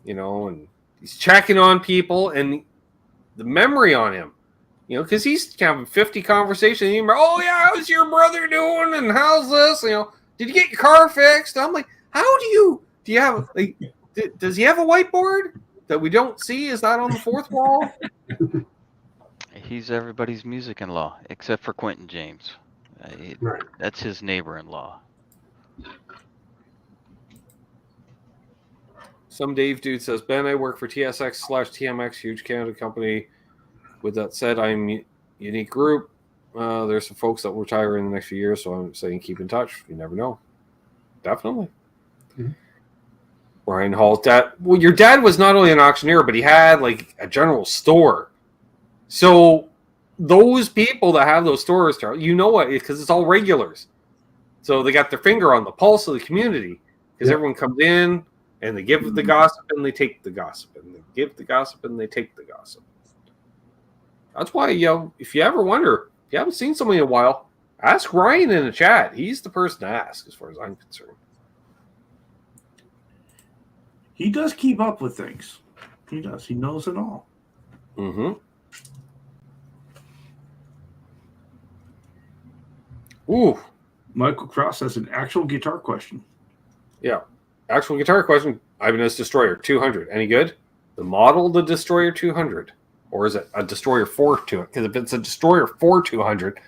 and he's checking on people, and the memory on him, because he's having 50 conversations. Oh yeah, how's your brother doing? And how's this? Did you get your car fixed? I'm like, how do you have does he have a whiteboard that we don't see? Is that on the fourth wall? He's everybody's music-in-law, except for Quentin James. Right. That's his neighbor-in-law. Some Dave dude says, Ben, I work for TSX/TMX, huge Canada company. With that said, I'm unique group. There's some folks that will retire in the next few years, so I'm saying keep in touch. You never know. Definitely. Mm-hmm. Ryan Hall's dad. Well, your dad was not only an auctioneer, but he had like a general store. So those people that have those stores, you know what? Because it's all regulars. So they got their finger on the pulse of the community because everyone comes in. And they give the gossip and they take the gossip. And they give the gossip and they take the gossip. That's why, if you ever wonder, if you haven't seen somebody in a while, Ask Ryan in the chat. He's the person to ask, as far as I'm concerned. He does keep up with things. He does. He knows it all. Mm-hmm. Ooh. Michael Cross has an actual guitar question. Yeah. Actual guitar question. Ibanez Destroyer 200. Any good? The model, the Destroyer 200. Or is it a Destroyer 4 200? Because if it's a Destroyer 4 200,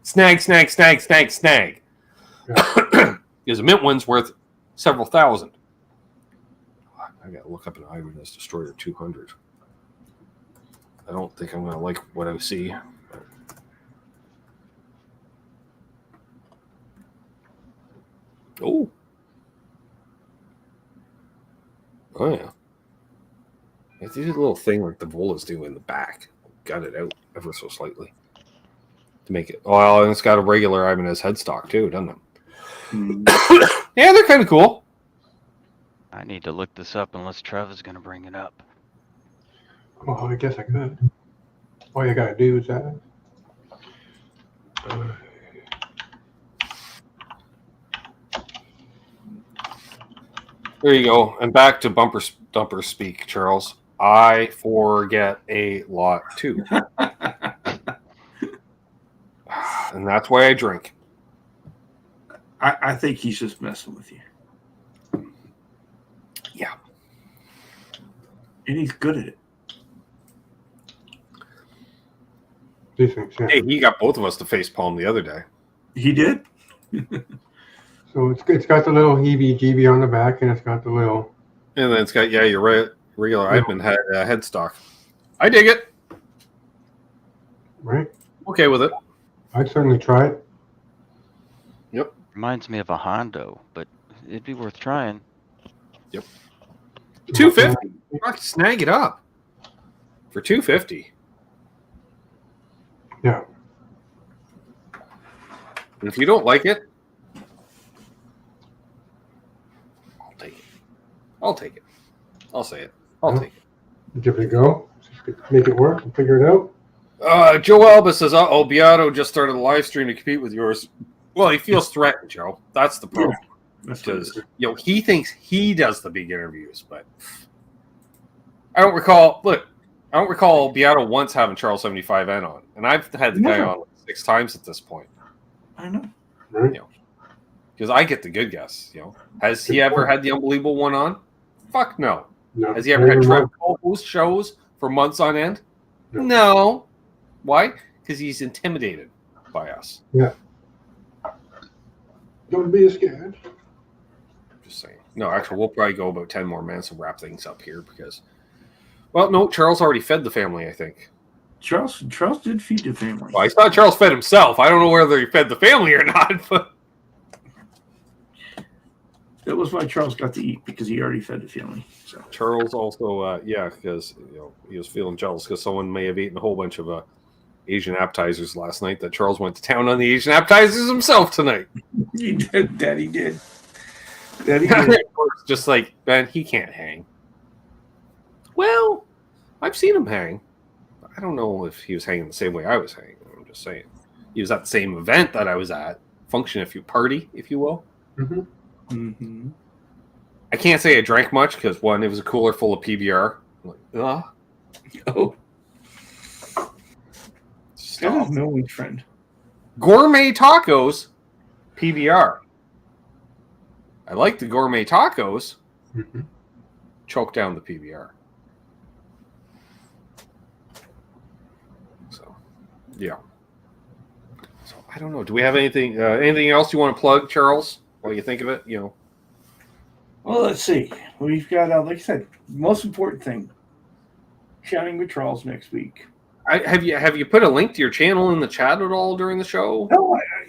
snag. Yeah. Because a mint one's worth several thousand. I got to look up an Ibanez Destroyer 200. I don't think I'm going to like what I see. Oh. Oh, yeah. It's a little thing like the Volas do in the back. Got it out ever so slightly to make it. Oh, and it's got a regular Ibanez headstock too, doesn't it? Yeah, they're kind of cool. I need to look this up unless Trev is going to bring it up. Well, I guess I could. All you gotta do is that. There you go. And back to bumper dumper speak, Charles. I forget a lot too. And that's why I drink. I think he's just messing with you. Yeah. And he's good at it. These things, yeah. Hey, he got both of us to face palm the other day. He did? So it's got the little heebie-jeebie on the back, and it's got the little... And then it's got, yeah, you're right, regular Ivan headstock. I dig it. Right? Okay with it. I'd certainly try it. Yep. Reminds me of a Hondo, but it'd be worth trying. Yep. $250. Fuck, snag it up for $250. Yeah. And if you don't like it, I'll take it. I'll take it. I'll say it. I'll take it. Give it a go. Make it work and figure it out. Joe Alba says, "Oh, Beato just started a live stream to compete with yours." Well, he feels threatened, Joe. That's the problem. Because he thinks he does the big interviews, but I don't recall. Look, I don't recall Beato once having Charles 75N on, and I've had the guy on like 6 times at this point. I know. Right? Because I get the good guess. Has he ever had the unbelievable one on? Fuck no. No. Has he ever had Trev co-host shows for months on end? No. Why? Because he's intimidated by us. Yeah. Don't be scared. Just saying. No, actually, we'll probably go about 10 more minutes and wrap things up here because, well, no, Charles already fed the family, I think. Charles did feed the family. Well, I saw Charles fed himself. I don't know whether he fed the family or not, but That was why Charles got to eat, because he already fed the family. So Charles also, because he was feeling jealous because someone may have eaten a whole bunch of Asian appetizers last night. That Charles went to town on the Asian appetizers himself tonight. he did. Daddy did. Daddy did. Just like Ben, he can't hang. Well, I've seen him hang. I don't know if he was hanging the same way I was hanging. I'm just saying. He was at the same event that I was at, party, if you will. Mm-hmm. Mm-hmm. I can't say I drank much because, one, it was a cooler full of PBR. I'm like, Oh. Stop. No one friend. Gourmet tacos, PBR. I like the gourmet tacos. Mm-hmm. Choke down the PBR. So, yeah. So I don't know. Do we have anything else you want to plug, Charles? While you think of it, Well, let's see. We've got, like I said, most important thing, chatting with Charles next week. Have you put a link to your channel in the chat at all during the show?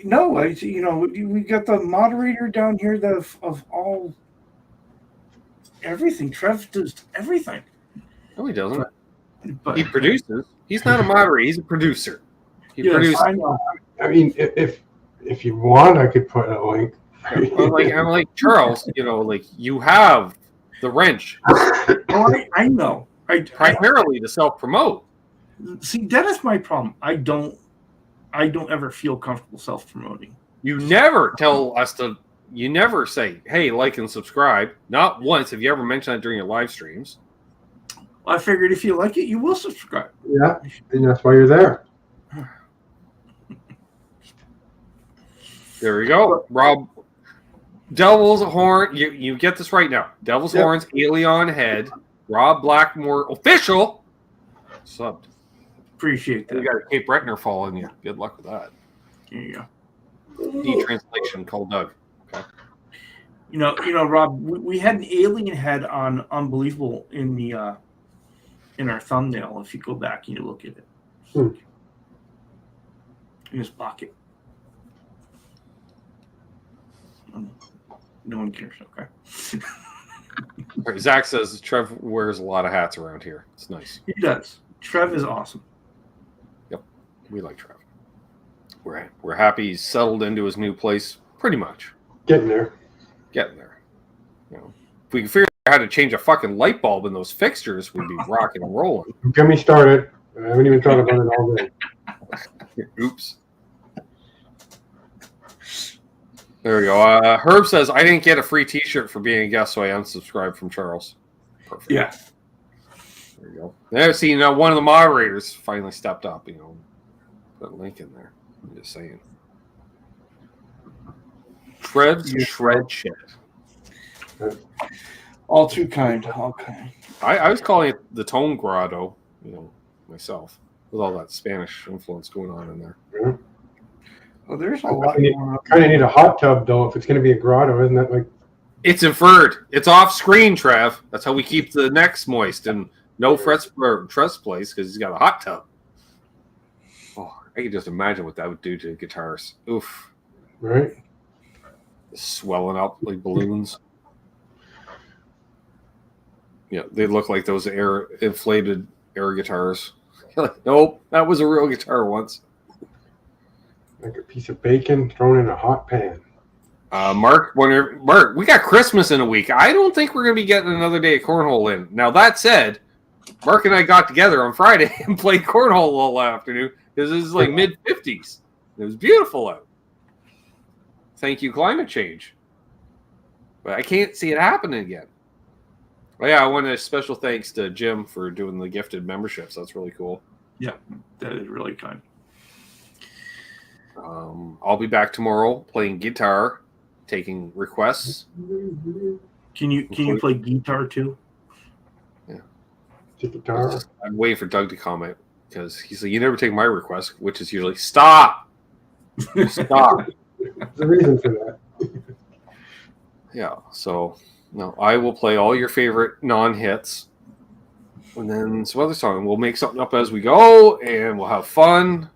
No. We got the moderator down here of all everything. Trev does everything. No, he doesn't. But He produces. He's not a moderator. He's a producer. He produces. I know. I mean, if you want, I could put a link. I'm like Charles. You have the wrench I know. I primarily to self promote. see. That is my problem. I don't I don't ever feel comfortable self-promoting. You never tell us to. You never say, "Hey, like and subscribe." Not once have you ever mentioned that during your live streams. Well, I figured if you like it, you will subscribe. Yeah, and that's why you're there. There we go, Rob. Devil's Horn. You get this right now. Devil's Horns, Alien Head, Rob Blackmore official. Subbed. Appreciate that. You got a Cape Breton fall in you. Good luck with that. There you go. De-translation, call Doug. Okay. You know, Rob, we had an alien head on Unbelievable in the in our thumbnail. If you go back and you look at it, in his pocket. No one cares. Okay. Right, Zach says Trev wears a lot of hats around here. It's nice. He does. Trev is awesome. Yep, we like Trev. We're happy he's settled into his new place. Pretty much. Getting there. You know, if we could figure out how to change a fucking light bulb in those fixtures, we'd be rocking and rolling. Get me started. I haven't even thought about it all day. Oops. There we go. Herb says, I didn't get a free t-shirt for being a guest, so I unsubscribed from Charles. Perfect. Yeah. There you go. There, see, one of the moderators finally stepped up, put a link in there. I'm just saying. Trev's shred shit. All too kind. Okay. I was calling it the Tone Grotto, myself, with all that Spanish influence going on in there. Yeah. Well, there's a lot You going on. kind of need a hot tub, though, if it's going to be a grotto, isn't that like... It's inferred. It's off screen, Trev. That's how we keep the necks moist and no frets or truss place because he's got a hot tub. Oh, I can just imagine what that would do to guitars. Oof. Right? Swelling up like balloons. Yeah, they look like those inflated air guitars. Nope, that was a real guitar once. Like a piece of bacon thrown in a hot pan. Mark, we got Christmas in a week. I don't think we're going to be getting another day of cornhole in. Now, that said, Mark and I got together on Friday and played cornhole all afternoon because it was like mid-50s. It was beautiful out. Thank you, climate change. But I can't see it happening again. Well, yeah, I want a special thanks to Jim for doing the gifted memberships. That's really cool. Yeah, that is really kind. I'll be back tomorrow playing guitar, taking requests. Can you play guitar too? Yeah. The guitar. I'm waiting for Doug to comment because he's like, you never take my request, which is usually stop. Stop. There's a reason for that. Yeah, so no, I will play all your favorite non-hits, and then some other song. We'll make something up as we go, and we'll have fun.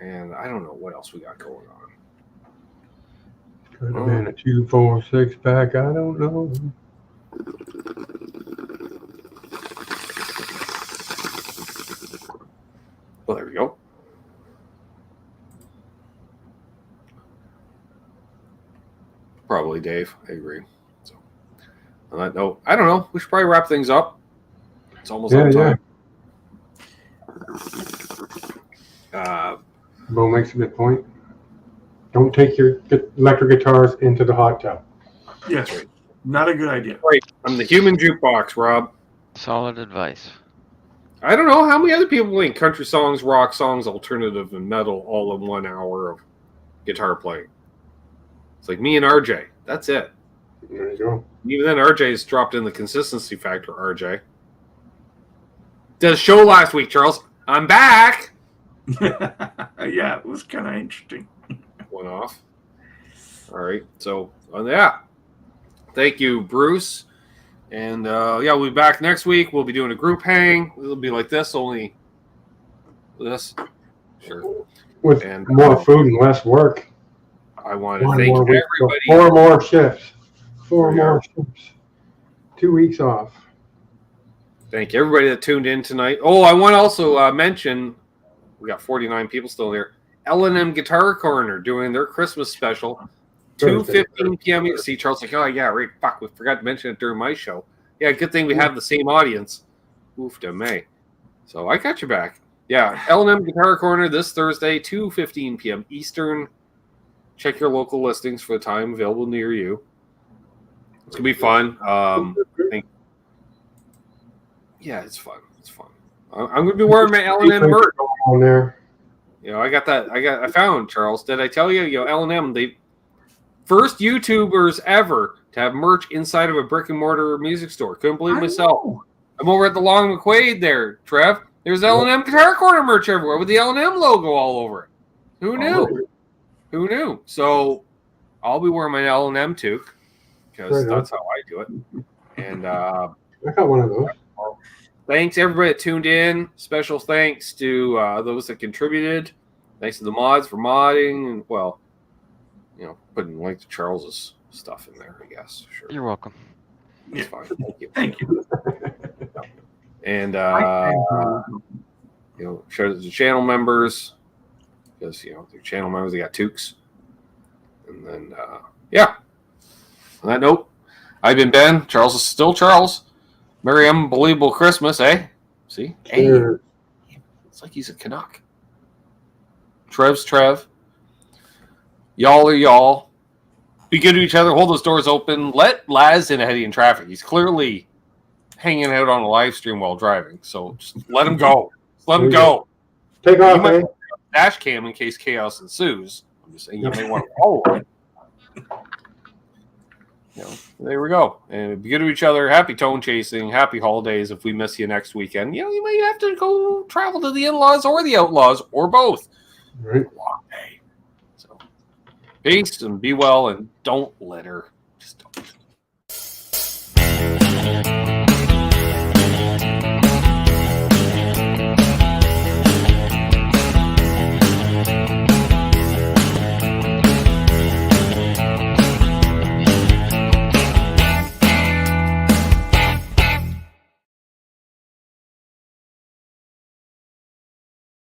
And I don't know what else we got going on. Could have been a 2, 4, 6 pack. I don't know. Well, there we go. Probably Dave. I agree. So, on that note, I don't know. We should probably wrap things up. It's almost on time. Bo makes a good point. Don't take your electric guitars into the hot tub. Yes, right. Not a good idea. Right. I'm the human jukebox, Rob. Solid advice. I don't know how many other people playing country songs, rock songs, alternative, and metal all in 1 hour of guitar playing. It's like me and RJ. That's it. There you go. Even then, RJ's dropped in the consistency factor, RJ. Did a show last week, Charles. I'm back. Yeah, it was kind of interesting. One off. All right. So, yeah. Thank you, Bruce. And, yeah, we'll be back next week. We'll be doing a group hang. It'll be like this, only this. Sure. With and more food and less work. I want to thank everybody. 4 more shifts. 4 more shifts. 2 weeks off. Thank everybody that tuned in tonight. Oh, I want to also mention, we got 49 people still here. L&M Guitar Corner doing their Christmas special. 2:15 p.m. See, Charles like, oh, yeah, right. Fuck, we forgot to mention it during my show. Yeah, good thing we have the same audience. Oof to May. So I got your back. yeah, L&M Guitar Corner this Thursday, 2:15 p.m. Eastern. Check your local listings for the time available near you. It's gonna be fun. I think, yeah, it's fun. It's fun. I'm gonna be wearing my L&M merch. On there. You know, I found, Charles. Did I tell you? You know, L&M, they first YouTubers ever to have merch inside of a brick and mortar music store. Couldn't believe myself. I'm over at the Long McQuaid there, Trev. There's L&M Guitar Corner merch everywhere with the L&M logo all over it. Who knew? Who knew? So I'll be wearing my L&M toque because that's how I do it. And I got one of those. Thanks everybody that tuned in. Special thanks to those that contributed. Thanks to the mods for modding and, well, you know, putting link to Charles's stuff in there, I guess. Sure. You're welcome. It's fine. Thank you. Thank you. And you know, shout out to the channel members because, you know, they're channel members. They got toques. And then yeah. On that note, I've been Ben. Charles is still Charles. Merry unbelievable Christmas, eh? See? Cheers. Hey, it's like he's a Canuck. Trev's Trev. Y'all are y'all. Be good to each other. Hold those doors open. Let Laz in ahead of you in traffic. He's clearly hanging out on a live stream while driving. So just let him go. Just let him go. Take You off, might eh? want a dash cam in case chaos ensues. I'm just saying you may want to follow it. You know, there we go. And be good to each other. Happy tone chasing. Happy holidays. If we miss you next weekend, you know, you may have to go travel to the in-laws or the outlaws or both. Right. Long day. So, peace and be well and don't litter. Just don't.